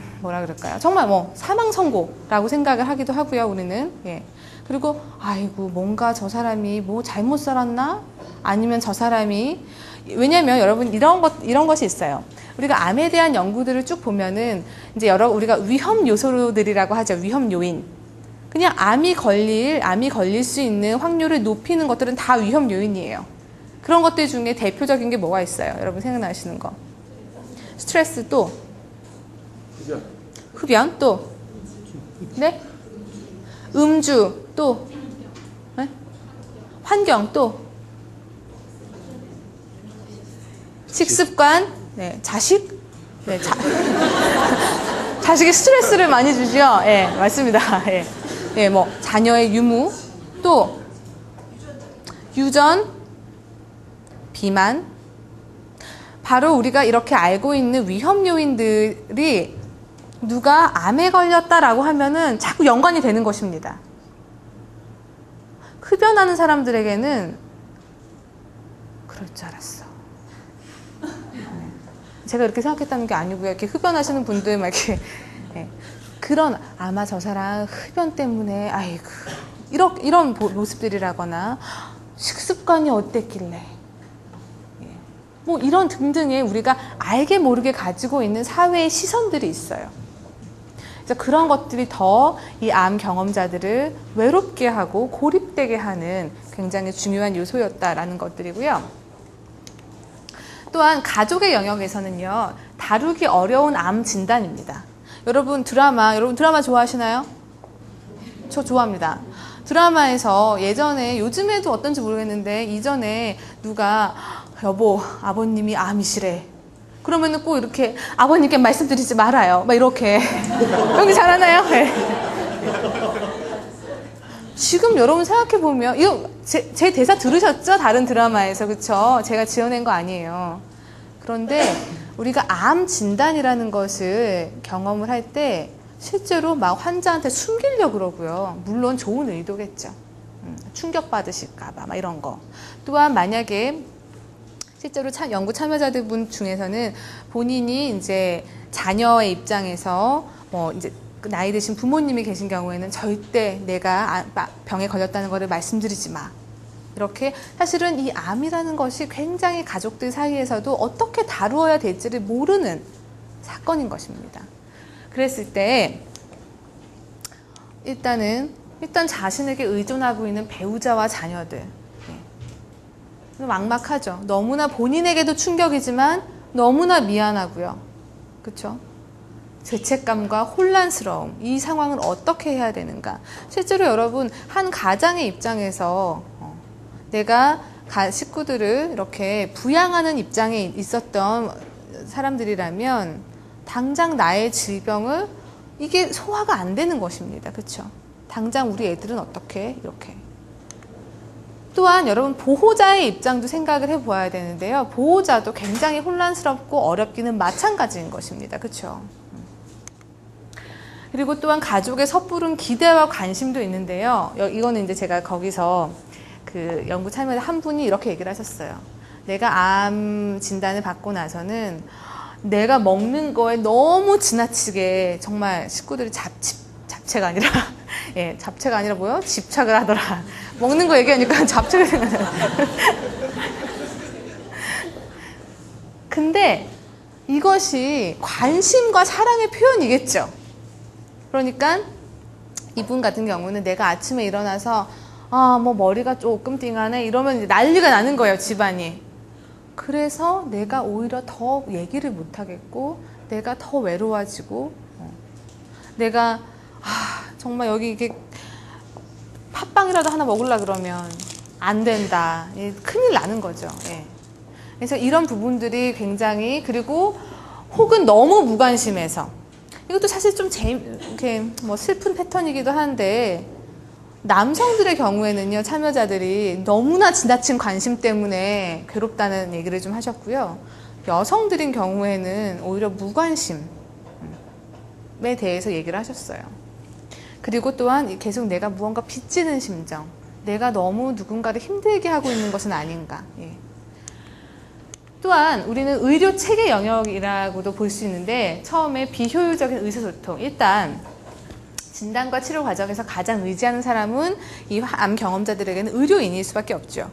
정말 사망 선고라고 생각을 하기도 하고요. 우리는 그리고 아이고 뭔가 저 사람이 잘못 살았나? 아니면 저 사람이 왜냐하면 여러분 이런 것이 있어요. 우리가 암에 대한 연구들을 쭉 보면은 이제 우리가 위험 요소들이라고 하죠. 위험 요인. 그냥 암이 걸릴 수 있는 확률을 높이는 것들은 다 위험 요인이에요. 그런 것들 중에 대표적인 게 뭐가 있어요? 여러분 생각나시는 거. 스트레스 또 흡연 또 네? 음주 또 네? 환경 또 식습관 자식 자식이 스트레스를 많이 주죠. 맞습니다. 자녀의 유무 또 유전 비만 바로 우리가 이렇게 알고 있는 위험 요인들이 누가 암에 걸렸다라고 하면은 자꾸 연관이 되는 것입니다. 흡연하는 사람들에게는 그럴 줄 알았어. 제가 이렇게 생각했다는 게 아니고요. 이렇게 흡연하시는 분들 막 이렇게 그런 아마 저 사람 흡연 때문에 아이고 이런 모습들이라거나 식습관이 어땠길래 뭐 이런 등등의 우리가 알게 모르게 가지고 있는 사회의 시선들이 있어요. 그래서 그런 것들이 더 이 암 경험자들을 외롭게 하고 고립되게 하는 굉장히 중요한 요소였다라는 것들이고요. 또한 가족의 영역에서는요, 다루기 어려운 암 진단입니다. 여러분 드라마 좋아하시나요? 저 좋아합니다. 드라마에서 예전에, 요즘에도 어떤지 모르겠는데 이전에 누가 여보 아버님이 암이시래. 그러면은 꼭 이렇게 아버님께 말씀드리지 말아요. 막 이렇게. 여기 잘하나요? 네. 지금 여러분 생각해보면 이거 제 대사 들으셨죠? 다른 드라마에서. 그쵸? 제가 지어낸 거 아니에요. 그런데 우리가 암 진단이라는 것을 경험을 할 때 실제로 막 환자한테 숨기려고 그러고요. 물론 좋은 의도겠죠. 충격받으실까봐 막 이런 거. 또한 만약에 실제로 연구 참여자들 분 중에서는 본인이 이제 자녀의 입장에서 뭐 이제 나이 드신 부모님이 계신 경우에는 절대 내가 병에 걸렸다는 것을 말씀드리지 마. 이렇게 사실은 이 암이라는 것이 굉장히 가족들 사이에서도 어떻게 다루어야 될지를 모르는 사건인 것입니다. 그랬을 때 일단 자신에게 의존하고 있는 배우자와 자녀들 막막하죠. 너무나 본인에게도 충격이지만 너무나 미안하고요. 그렇죠? 죄책감과 혼란스러움, 이 상황을 어떻게 해야 되는가. 실제로 여러분 한 가장의 입장에서 내가 식구들을 이렇게 부양하는 입장에 있었던 사람들이라면 당장 나의 질병을 이게 소화가 안 되는 것입니다. 그렇죠? 당장 우리 애들은 어떻게 이렇게. 또한 여러분 보호자의 입장도 생각을 해보아야 되는데요. 보호자도 굉장히 혼란스럽고 어렵기는 마찬가지인 것입니다. 그렇죠? 그리고 또한 가족의 섣부른 기대와 관심도 있는데요. 이거는 이제 제가 거기서 그 연구 참여자 한 분이 이렇게 얘기를 하셨어요. 내가 암 진단을 받고 나서는 내가 먹는 거에 너무 지나치게 정말 식구들이 잡채가 아니라 예, 잡채가 아니라 뭐요? 집착을 하더라. 먹는 거 얘기하니까 잡채가 생각나요. 근데 이것이 관심과 사랑의 표현이겠죠. 그러니까 이분 같은 경우는 내가 아침에 일어나서 뭐 머리가 조금 띵하네 이러면 이제 난리가 나는 거예요, 집안이. 그래서 내가 오히려 더 얘기를 못 하겠고 내가 더 외로워지고 내가 정말 여기 이게 팥빵이라도 하나 먹으려고 그러면 안 된다. 큰일 나는 거죠. 예. 그래서 이런 부분들이 굉장히, 그리고 혹은 너무 무관심해서, 이것도 사실 좀 이렇게 뭐 슬픈 패턴이기도 한데, 남성들의 경우에는요, 참여자들이 너무나 지나친 관심 때문에 괴롭다는 얘기를 좀 하셨고요. 여성들인 경우에는 오히려 무관심에 대해서 얘기를 하셨어요. 그리고 또한 계속 내가 무언가 빚지는 심정, 내가 너무 누군가를 힘들게 하고 있는 것은 아닌가. 예. 또한 우리는 의료 체계 영역이라고도 볼 수 있는데, 처음에 비효율적인 의사소통. 일단 진단과 치료 과정에서 가장 의지하는 사람은 이 암 경험자들에게는 의료인일 수밖에 없죠.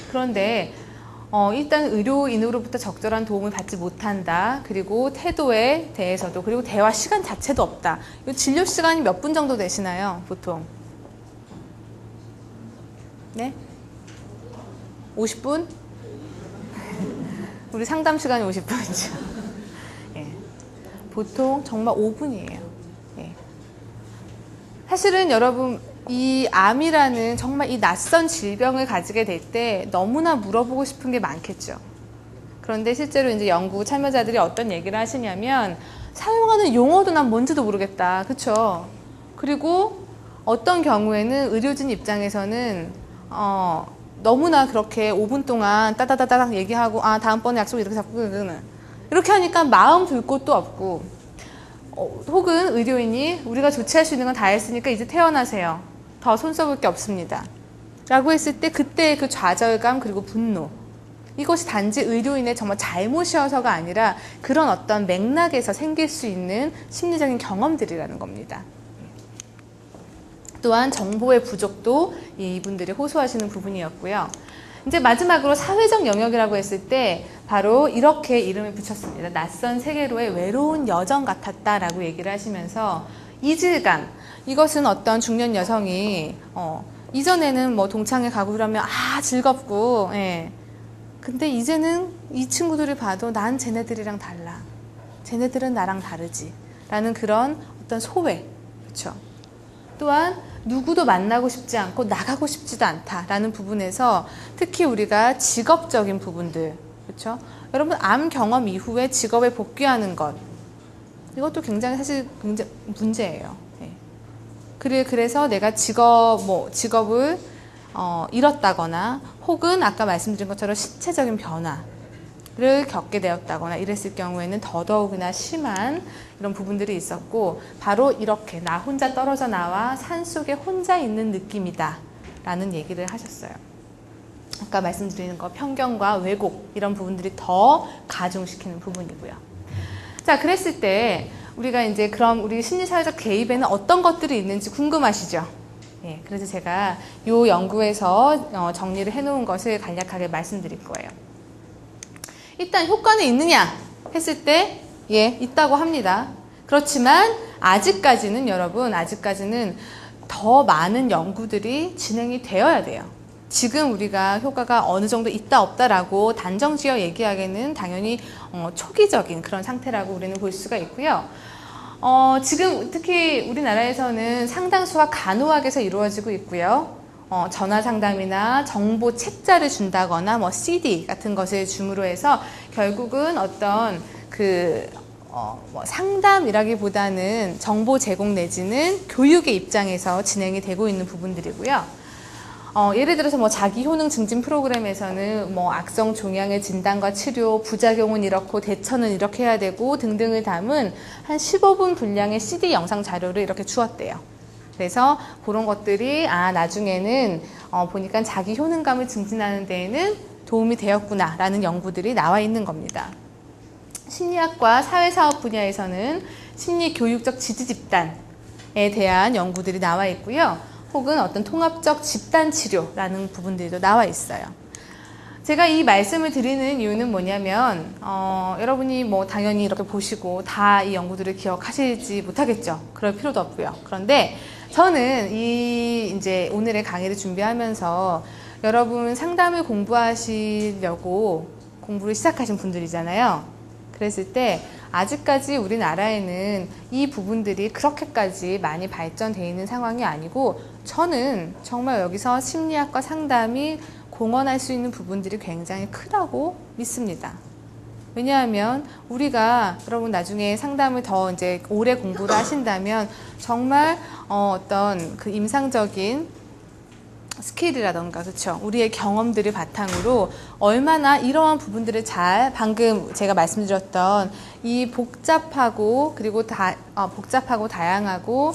그런데 일단 의료인으로부터 적절한 도움을 받지 못한다. 그리고 태도에 대해서도, 그리고 대화 시간 자체도 없다. 이 진료 시간이 몇 분 정도 되시나요, 보통? 네? 50분? 우리 상담 시간이 50분이죠. 예. 보통 정말 5분이에요. 예. 사실은 여러분, 이 암이라는 정말 이 낯선 질병을 가지게 될 때 너무나 물어보고 싶은 게 많겠죠. 그런데 실제로 이제 연구 참여자들이 어떤 얘기를 하시냐면, 사용하는 용어도 난 뭔지도 모르겠다. 그쵸? 그리고 어떤 경우에는 의료진 입장에서는 너무나 그렇게 5분 동안 따다다닥 얘기하고 다음번에 약속 이렇게 잡고 이렇게 하니까 마음 둘 곳도 없고, 혹은 의료인이 우리가 조치할 수 있는 건 다 했으니까 이제 퇴원하세요. 더 손써볼 게 없습니다. 라고 했을 때 그때의 그 좌절감 그리고 분노, 이것이 단지 의료인의 정말 잘못이어서가 아니라 그런 어떤 맥락에서 생길 수 있는 심리적인 경험들이라는 겁니다. 또한 정보의 부족도 이분들이 호소하시는 부분이었고요. 이제 마지막으로 사회적 영역이라고 했을 때 바로 이렇게 이름을 붙였습니다. 낯선 세계로의 외로운 여정 같았다라고 얘기를 하시면서 이질감, 이것은 어떤 중년 여성이 이전에는 뭐 동창회 가고 그러면 즐겁고, 예. 근데 이제는 이 친구들이 봐도 난 쟤네들이랑 달라. 쟤네들은 나랑 다르지. 라는 그런 어떤 소외. 그렇죠? 또한 누구도 만나고 싶지 않고 나가고 싶지도 않다라는 부분에서 특히 우리가 직업적인 부분들. 그렇죠? 여러분 암 경험 이후에 직업에 복귀하는 것. 이것도 사실 굉장히 문제예요. 예. 그래서 내가 직업을 잃었다거나 혹은 아까 말씀드린 것처럼 신체적인 변화를 겪게 되었다거나 이랬을 경우에는 더더욱이나 심한 이런 부분들이 있었고 바로 이렇게 나 혼자 떨어져 나와 산속에 혼자 있는 느낌이다 라는 얘기를 하셨어요. 아까 말씀드리는 거 편견과 왜곡 이런 부분들이 더 가중시키는 부분이고요. 자, 그랬을 때 우리가 이제 그럼 우리 심리사회적 개입에는 어떤 것들이 있는지 궁금하시죠? 예, 그래서 제가 이 연구에서 정리를 해놓은 것을 간략하게 말씀드릴 거예요. 일단 효과는 있느냐 했을 때 예, 있다고 합니다. 그렇지만 아직까지는 더 많은 연구들이 진행이 되어야 돼요. 지금 우리가 효과가 어느 정도 있다 없다라고 단정지어 얘기하기에는 당연히 초기적인 그런 상태라고 우리는 볼 수가 있고요. 지금 특히 우리나라에서는 상당수가 간호학에서 이루어지고 있고요. 전화 상담이나 정보 책자를 준다거나 뭐 CD 같은 것을 줌으로 해서 결국은 어떤 뭐 상담이라기보다는 정보 제공 내지는 교육의 입장에서 진행이 되고 있는 부분들이고요. 예를 들어서 뭐 자기 효능 증진 프로그램에서는 뭐 악성 종양의 진단과 치료, 부작용은 이렇고 대처는 이렇게 해야 되고 등등을 담은 한 15분 분량의 CD 영상 자료를 이렇게 주었대요. 그래서 그런 것들이 나중에는 보니까 자기 효능감을 증진하는 데에는 도움이 되었구나라는 연구들이 나와 있는 겁니다. 심리학과 사회사업 분야에서는 심리교육적 지지 집단에 대한 연구들이 나와 있고요. 혹은 어떤 통합적 집단 치료라는 부분들도 나와 있어요. 제가 이 말씀을 드리는 이유는 뭐냐면 여러분이 뭐 당연히 이렇게 보시고 다 이 연구들을 기억하시지 못하겠죠. 그럴 필요도 없고요. 그런데 저는 이제 오늘의 강의를 준비하면서 여러분 상담을 공부하시려고 공부를 시작하신 분들이잖아요. 그랬을 때 아직까지 우리나라에는 이 부분들이 그렇게까지 많이 발전되어 있는 상황이 아니고 저는 정말 여기서 심리학과 상담이 공헌할 수 있는 부분들이 굉장히 크다고 믿습니다. 왜냐하면 우리가 여러분 나중에 상담을 더 이제 오래 공부를 하신다면 정말 어떤 그 임상적인 스킬이라던가 그렇죠. 우리의 경험들을 바탕으로 얼마나 이러한 부분들을 잘 방금 제가 말씀드렸던 이 복잡하고 그리고 복잡하고 다양하고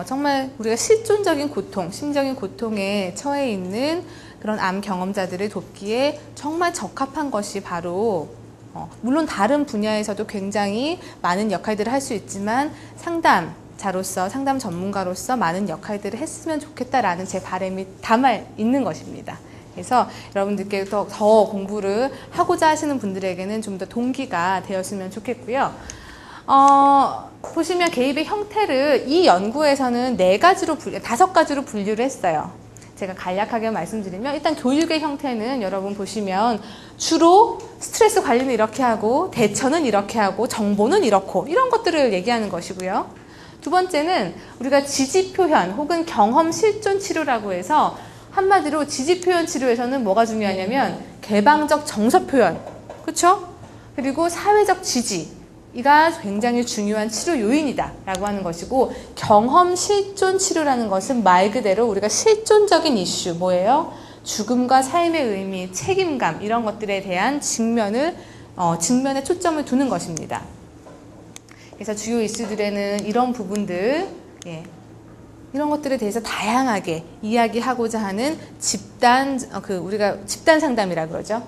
정말 우리가 실존적인 고통, 심적인 고통에 처해 있는 그런 암 경험자들을 돕기에 정말 적합한 것이 바로 물론 다른 분야에서도 굉장히 많은 역할들을 할 수 있지만 상담자로서 상담 전문가로서 많은 역할들을 했으면 좋겠다라는 제 바람이 담아 있는 것입니다. 그래서 여러분들께 더 공부를 하고자 하시는 분들에게는 좀 더 동기가 되었으면 좋겠고요. 보시면 개입의 형태를 이 연구에서는 5가지로 분류를 했어요. 제가 간략하게 말씀드리면 일단 교육의 형태는 여러분 보시면 주로 스트레스 관리는 이렇게 하고 대처는 이렇게 하고 정보는 이렇고 이런 것들을 얘기하는 것이고요. 두 번째는 우리가 지지표현 혹은 경험 실존 치료라고 해서 한마디로 지지표현 치료에서는 뭐가 중요하냐면 개방적 정서 표현, 그렇죠? 그리고 사회적 지지 이가 굉장히 중요한 치료 요인이다 라고 하는 것이고 경험 실존 치료라는 것은 말 그대로 우리가 실존적인 이슈 뭐예요? 죽음과 삶의 의미, 책임감 이런 것들에 대한 직면에 초점을 두는 것입니다. 그래서 주요 이슈들에는 이런 부분들 이런 것들에 대해서 다양하게 이야기하고자 하는 우리가 집단 상담이라 그러죠.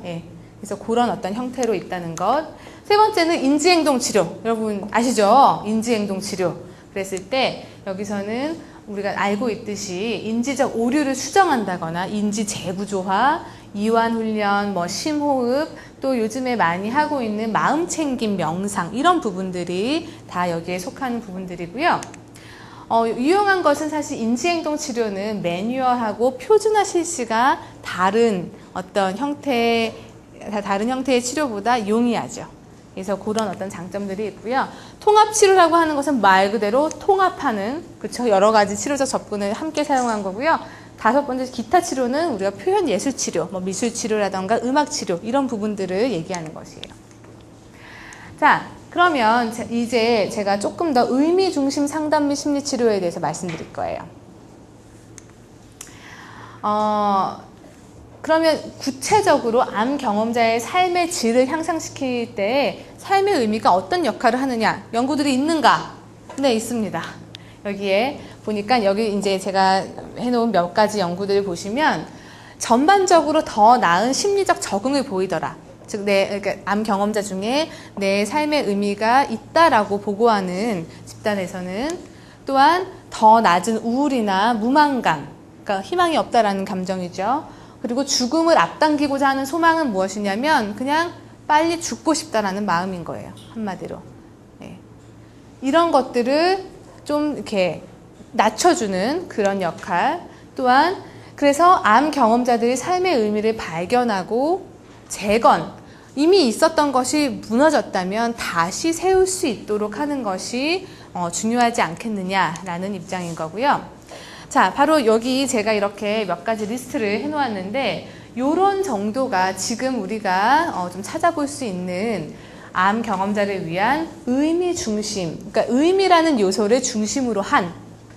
그래서 그런 어떤 형태로 있다는 것. 세 번째는 인지행동 치료. 여러분 아시죠? 인지행동 치료. 그랬을 때 여기서는 우리가 알고 있듯이 인지적 오류를 수정한다거나 인지 재구조화, 이완훈련, 뭐 심호흡, 또 요즘에 많이 하고 있는 마음챙김 명상 이런 부분들이 다 여기에 속하는 부분들이고요. 유용한 것은 사실 인지행동 치료는 매뉴얼하고 표준화 실시가 다른 어떤 형태의 치료보다 용이하죠. 그래서 그런 어떤 장점들이 있고요. 통합치료라고 하는 것은 말 그대로 통합하는, 그쵸? 여러 가지 치료적 접근을 함께 사용한 거고요. 다섯 번째 기타 치료는 우리가 표현 예술 치료, 뭐 미술 치료라던가 음악 치료 이런 부분들을 얘기하는 것이에요. 자, 그러면 이제 제가 조금 더 의미 중심 상담 및 심리 치료에 대해서 말씀드릴 거예요. 그러면 구체적으로 암 경험자의 삶의 질을 향상시킬 때 삶의 의미가 어떤 역할을 하느냐 연구들이 있는가? 네, 있습니다. 여기에 보니까 여기 이제 제가 해놓은 몇 가지 연구들을 보시면 전반적으로 더 나은 심리적 적응을 보이더라. 즉, 그러니까 암 경험자 중에 내 삶의 의미가 있다라고 보고하는 집단에서는 또한 더 낮은 우울이나 무망감, 그러니까 희망이 없다라는 감정이죠. 그리고 죽음을 앞당기고자 하는 소망은 무엇이냐면 그냥 빨리 죽고 싶다라는 마음인 거예요. 한마디로. 네. 이런 것들을 좀 이렇게 낮춰주는 그런 역할. 또한 그래서 암 경험자들이 삶의 의미를 발견하고 재건, 이미 있었던 것이 무너졌다면 다시 세울 수 있도록 하는 것이 중요하지 않겠느냐라는 입장인 거고요. 자, 바로 여기 제가 이렇게 몇 가지 리스트를 해놓았는데 이런 정도가 지금 우리가 좀 찾아볼 수 있는 암 경험자를 위한 의미 중심, 그러니까 의미라는 요소를 중심으로 한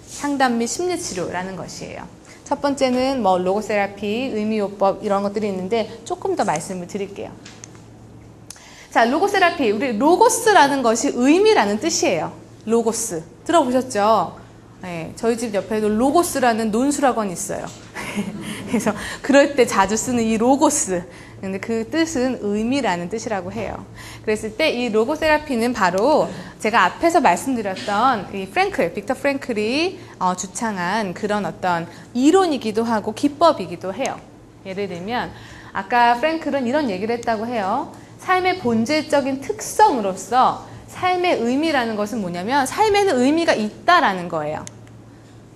상담 및 심리치료라는 것이에요. 첫 번째는 뭐 로고세라피, 의미요법 이런 것들이 있는데 조금 더 말씀을 드릴게요. 자, 로고세라피, 우리 로고스라는 것이 의미라는 뜻이에요. 로고스 들어보셨죠? 네, 저희 집 옆에도 로고스라는 논술학원이 있어요. 그래서 그럴 때 자주 쓰는 이 로고스, 근데 그 뜻은 의미라는 뜻이라고 해요. 그랬을 때 이 로고세라피는 바로 제가 앞에서 말씀드렸던 이 빅터 프랭클이 주창한 그런 어떤 이론이기도 하고 기법이기도 해요. 예를 들면 아까 프랭클은 이런 얘기를 했다고 해요. 삶의 본질적인 특성으로서 삶의 의미라는 것은 뭐냐면 삶에는 의미가 있다라는 거예요.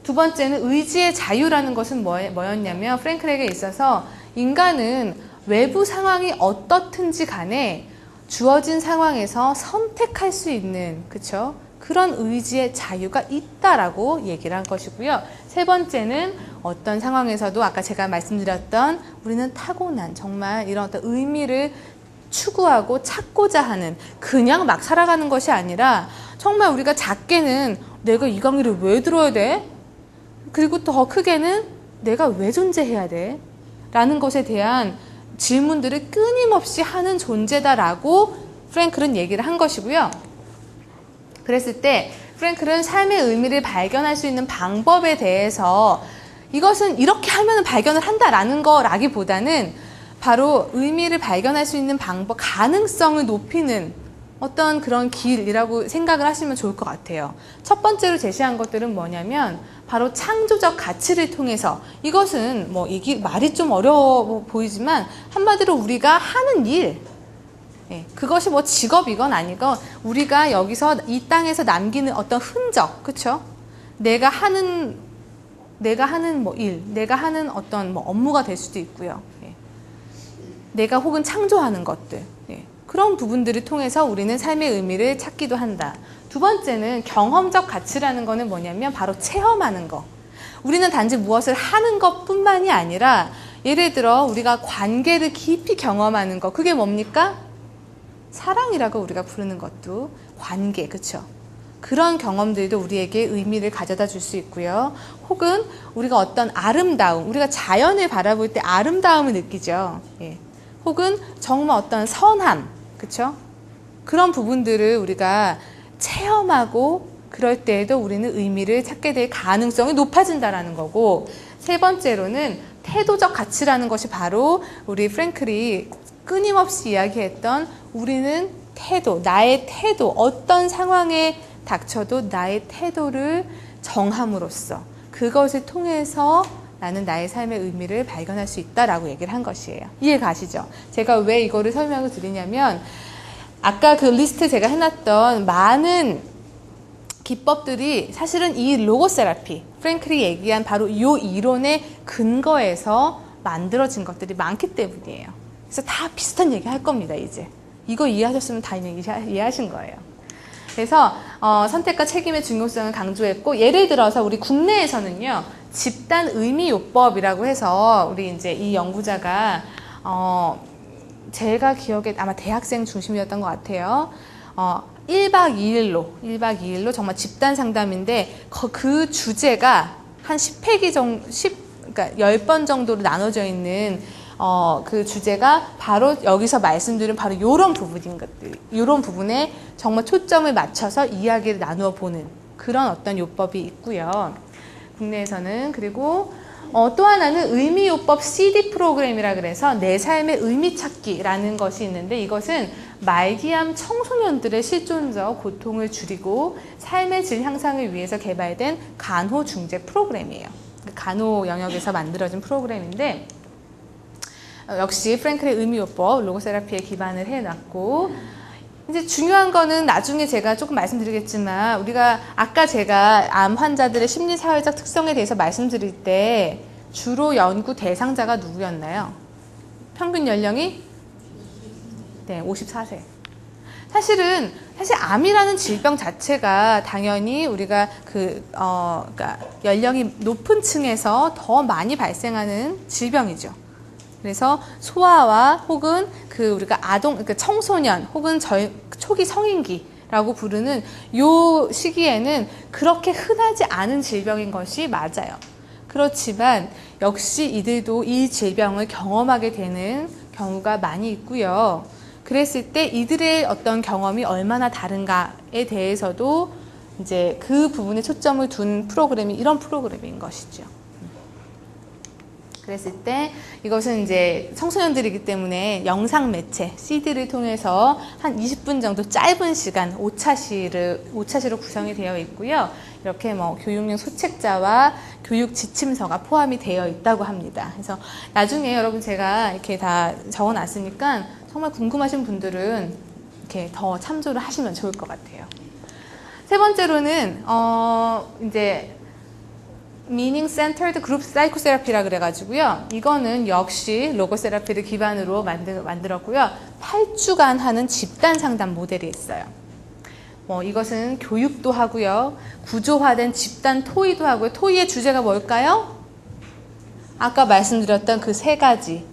두 번째는 의지의 자유라는 것은 뭐였냐면 프랭클에게 있어서 인간은 외부 상황이 어떻든지 간에 주어진 상황에서 선택할 수 있는, 그쵸? 그런 의지의 자유가 있다라고 얘기를 한 것이고요. 세 번째는 어떤 상황에서도 아까 제가 말씀드렸던 우리는 타고난 정말 이런 어떤 의미를 추구하고 찾고자 하는, 그냥 막 살아가는 것이 아니라 정말 우리가 작게는 내가 이 강의를 왜 들어야 돼? 그리고 더 크게는 내가 왜 존재해야 돼? 라는 것에 대한 질문들을 끊임없이 하는 존재다라고 프랭클은 얘기를 한 것이고요. 그랬을 때 프랭클은 삶의 의미를 발견할 수 있는 방법에 대해서 이것은 이렇게 하면 발견을 한다라는 거라기보다는 바로 의미를 발견할 수 있는 방법, 가능성을 높이는 어떤 그런 길이라고 생각을 하시면 좋을 것 같아요. 첫 번째로 제시한 것들은 뭐냐면 바로 창조적 가치를 통해서, 이것은 뭐 이게 말이 좀 어려워 보이지만 한마디로 우리가 하는 일, 그것이 뭐 직업이건 아니건 우리가 여기서 이 땅에서 남기는 어떤 흔적, 그쵸? 내가 하는 뭐 일, 내가 하는 어떤 뭐 업무가 될 수도 있고요. 내가 혹은 창조하는 것들, 그런 부분들을 통해서 우리는 삶의 의미를 찾기도 한다. 두 번째는 경험적 가치라는 거는 뭐냐면 바로 체험하는 거. 우리는 단지 무엇을 하는 것뿐만이 아니라 예를 들어 우리가 관계를 깊이 경험하는 거, 그게 뭡니까? 사랑이라고 우리가 부르는 것도 관계, 그쵸? 그런 경험들도 우리에게 의미를 가져다 줄 수 있고요. 혹은 우리가 어떤 아름다움, 우리가 자연을 바라볼 때 아름다움을 느끼죠. 혹은 정말 어떤 선함, 그쵸? 그런 부분들을 우리가 체험하고 그럴 때에도 우리는 의미를 찾게 될 가능성이 높아진다라는 거고, 세 번째로는 태도적 가치라는 것이 바로 우리 프랭클이 끊임없이 이야기했던 우리는 태도, 나의 태도, 어떤 상황에 닥쳐도 나의 태도를 정함으로써 그것을 통해서 나는 나의 삶의 의미를 발견할 수 있다라고 얘기를 한 것이에요. 이해 가시죠? 제가 왜 이거를 설명을 드리냐면 아까 그 리스트 제가 해놨던 많은 기법들이 사실은 이 로고세라피, 프랭클이 얘기한 바로 이 이론의 근거에서 만들어진 것들이 많기 때문이에요. 그래서 다 비슷한 얘기 할 겁니다, 이제. 이거 이해하셨으면 다 이해하신 거예요. 그래서 선택과 책임의 중요성을 강조했고, 예를 들어서 우리 국내에서는요, 집단 의미요법이라고 해서 우리 이제 이 연구자가 제가 기억에 아마 대학생 중심이었던 것 같아요. 1박 2일로 정말 집단 상담인데 그 주제가 한 10회기 정도, 그러니까 10번 정도로 나눠져 있는 그 주제가 바로 여기서 말씀드린 바로 이런 부분인 것들, 이런 부분에 정말 초점을 맞춰서 이야기를 나누어 보는 그런 어떤 요법이 있고요. 국내에서는. 그리고 또 하나는 의미요법 CD 프로그램이라 그래서 내 삶의 의미 찾기라는 것이 있는데, 이것은 말기암 청소년들의 실존적 고통을 줄이고 삶의 질 향상을 위해서 개발된 간호 중재 프로그램이에요. 간호 영역에서 만들어진 프로그램인데, 역시 프랭클의 의미요법 로고세라피에 기반을 해놨고, 이제 중요한 거는 나중에 제가 조금 말씀드리겠지만, 우리가 아까 제가 암 환자들의 심리사회적 특성에 대해서 말씀드릴 때 주로 연구 대상자가 누구였나요? 평균 연령이? 네, 54세. 사실 암이라는 질병 자체가 당연히 우리가 그러니까 연령이 높은 층에서 더 많이 발생하는 질병이죠. 그래서 소아와 혹은 우리가 그러니까 청소년 혹은 초기 성인기라고 부르는 요 시기에는 그렇게 흔하지 않은 질병인 것이 맞아요. 그렇지만 역시 이들도 이 질병을 경험하게 되는 경우가 많이 있고요. 그랬을 때 이들의 어떤 경험이 얼마나 다른가에 대해서도 이제 그 부분에 초점을 둔 프로그램이 이런 프로그램인 것이죠. 그랬을 때 이것은 이제 청소년들이기 때문에 영상 매체, CD를 통해서 한 20분 정도 짧은 시간, 5차시로 구성이 되어 있고요. 이렇게 교육용 소책자와 교육 지침서가 포함이 되어 있다고 합니다. 그래서 나중에 여러분 제가 이렇게 다 적어 놨으니까 정말 궁금하신 분들은 이렇게 더 참조를 하시면 좋을 것 같아요. 세 번째로는, 이제 Meaning Centered Group Psychotherapy라 그래가지고요. 이거는 역시 로고세라피를 기반으로 만들었고요. 8주간 하는 집단 상담 모델이 있어요. 이것은 교육도 하고요. 구조화된 집단 토의도 하고요. 토의의 주제가 뭘까요? 아까 말씀드렸던 그 세 가지에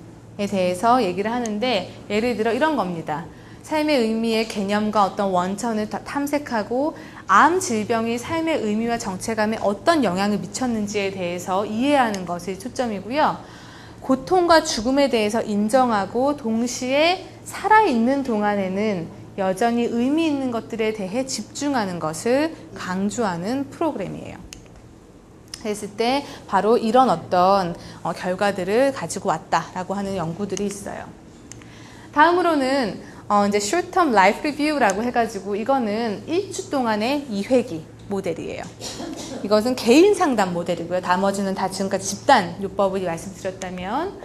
대해서 얘기를 하는데, 예를 들어 이런 겁니다. 삶의 의미의 개념과 어떤 원천을 탐색하고 암 질병이 삶의 의미와 정체감에 어떤 영향을 미쳤는지에 대해서 이해하는 것이 초점이고요. 고통과 죽음에 대해서 인정하고 동시에 살아있는 동안에는 여전히 의미 있는 것들에 대해 집중하는 것을 강조하는 프로그램이에요. 그랬을 때 바로 이런 어떤 결과들을 가지고 왔다라고 하는 연구들이 있어요. 다음으로는 이제 Short Term Life Review라고 해가지고 이거는 1주 동안의 2회기 모델이에요. 이것은 개인 상담 모델이고요. 나머지는 다 지금까지 집단 요법을 말씀드렸다면,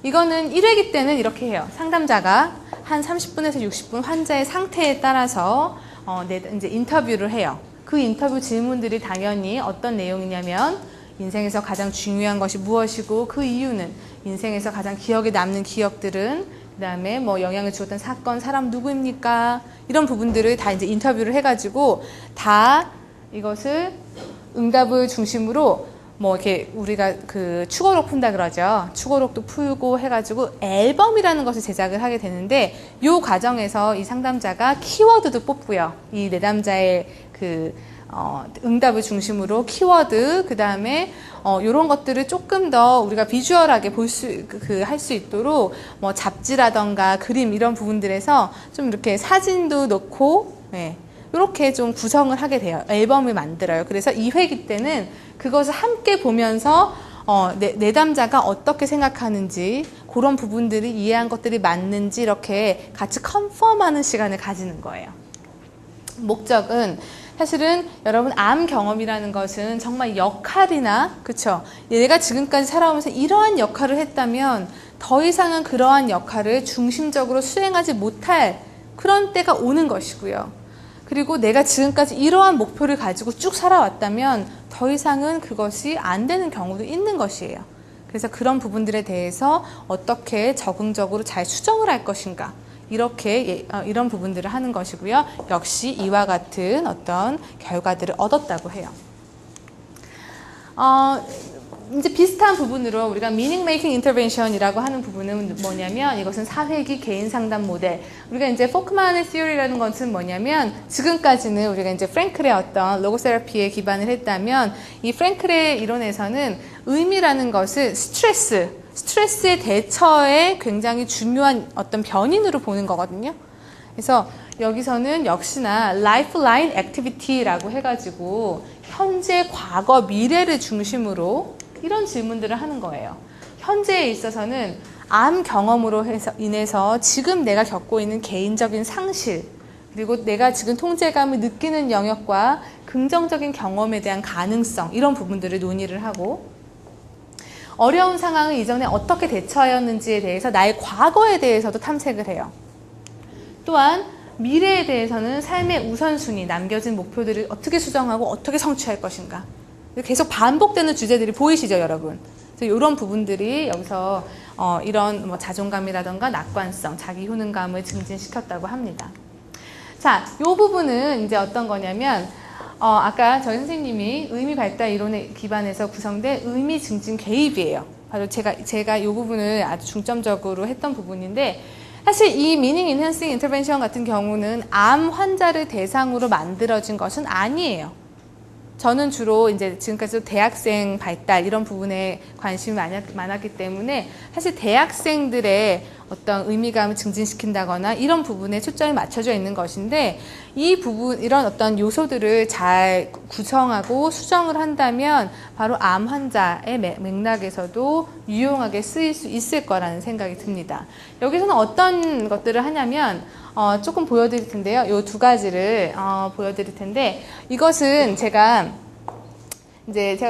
이거는 1회기 때는 이렇게 해요. 상담자가 한 30분에서 60분 환자의 상태에 따라서 이제 인터뷰를 해요. 그 인터뷰 질문들이 당연히 어떤 내용이냐면, 인생에서 가장 중요한 것이 무엇이고 그 이유는, 인생에서 가장 기억에 남는 기억들은, 그 다음에 영향을 주었던 사건, 사람 누구입니까? 이런 부분들을 다 이제 인터뷰를 해가지고 다 이것을 응답을 중심으로 이렇게 우리가 추고록 푼다 그러죠. 추고록도 풀고 해가지고 앨범이라는 것을 제작을 하게 되는데, 이 과정에서 이 상담자가 키워드도 뽑고요. 이 내담자의 응답을 중심으로 키워드, 그 다음에 이런 것들을 조금 더 우리가 비주얼하게 할 수 있도록 잡지라던가 그림 이런 부분들에서 좀 이렇게 사진도 넣고, 이렇게 좀 구성을 하게 돼요. 앨범을 만들어요. 그래서 2회기 때는 그것을 함께 보면서 내담자가 어떻게 생각하는지 그런 부분들이 이해한 것들이 맞는지 이렇게 같이 컨펌하는 시간을 가지는 거예요. 목적은 사실은 여러분 암 경험이라는 것은 정말 역할이나 그쵸? 내가 지금까지 살아오면서 이러한 역할을 했다면 더 이상은 그러한 역할을 중심적으로 수행하지 못할 그런 때가 오는 것이고요. 그리고 내가 지금까지 이러한 목표를 가지고 쭉 살아왔다면 더 이상은 그것이 안 되는 경우도 있는 것이에요. 그래서 그런 부분들에 대해서 어떻게 적응적으로 잘 수정을 할 것인가 이렇게 이런 부분들을 하는 것이고요. 역시 이와 같은 어떤 결과들을 얻었다고 해요. 이제 비슷한 부분으로 우리가 meaning making intervention이라고 하는 부분은 뭐냐면 이것은 사회기 개인 상담 모델. 우리가 이제 포크만의 theory라는 것은 뭐냐면 지금까지는 우리가 이제 프랭클의 어떤 로고세라피에 기반을 했다면 이 프랭클의 이론에서는 의미라는 것을 스트레스의 대처에 굉장히 중요한 어떤 변인으로 보는 거거든요. 그래서 여기서는 역시나 lifeline activity라고 해가지고 현재, 과거, 미래를 중심으로 이런 질문들을 하는 거예요. 현재에 있어서는 암 경험으로 인해서 지금 내가 겪고 있는 개인적인 상실, 그리고 내가 지금 통제감을 느끼는 영역과 긍정적인 경험에 대한 가능성, 이런 부분들을 논의를 하고, 어려운 상황을 이전에 어떻게 대처하였는지에 대해서 나의 과거에 대해서도 탐색을 해요. 또한 미래에 대해서는 삶의 우선순위, 남겨진 목표들을 어떻게 수정하고 어떻게 성취할 것인가. 계속 반복되는 주제들이 보이시죠, 여러분? 그래서 이런 부분들이 여기서 이런 뭐 자존감이라던가 낙관성, 자기 효능감을 증진시켰다고 합니다. 자, 이 부분은 이제 어떤 거냐면 아까 저희 선생님이 의미 발달 이론에 기반해서 구성된 의미 증진 개입이에요. 바로 제가 이 부분을 아주 중점적으로 했던 부분인데, 사실 이 meaning enhancing intervention 같은 경우는 암 환자를 대상으로 만들어진 것은 아니에요. 저는 주로 이제 지금까지 대학생 발달 이런 부분에 관심이 많았기 때문에 사실 대학생들의 어떤 의미감을 증진시킨다거나 이런 부분에 초점이 맞춰져 있는 것인데, 이 부분, 이런 어떤 요소들을 잘 구성하고 수정을 한다면 바로 암 환자의 맥락에서도 유용하게 쓰일 수 있을 거라는 생각이 듭니다. 여기서는 어떤 것들을 하냐면 조금 보여드릴 텐데요. 이 두 가지를 보여드릴 텐데, 이것은 제가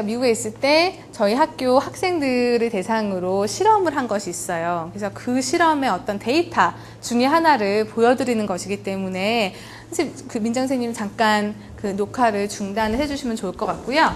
미국에 있을 때 저희 학교 학생들을 대상으로 실험을 한 것이 있어요. 그래서 그 실험의 어떤 데이터 중에 하나를 보여드리는 것이기 때문에 사실 그 민정 선생님 잠깐 그 녹화를 중단을 해주시면 좋을 것 같고요.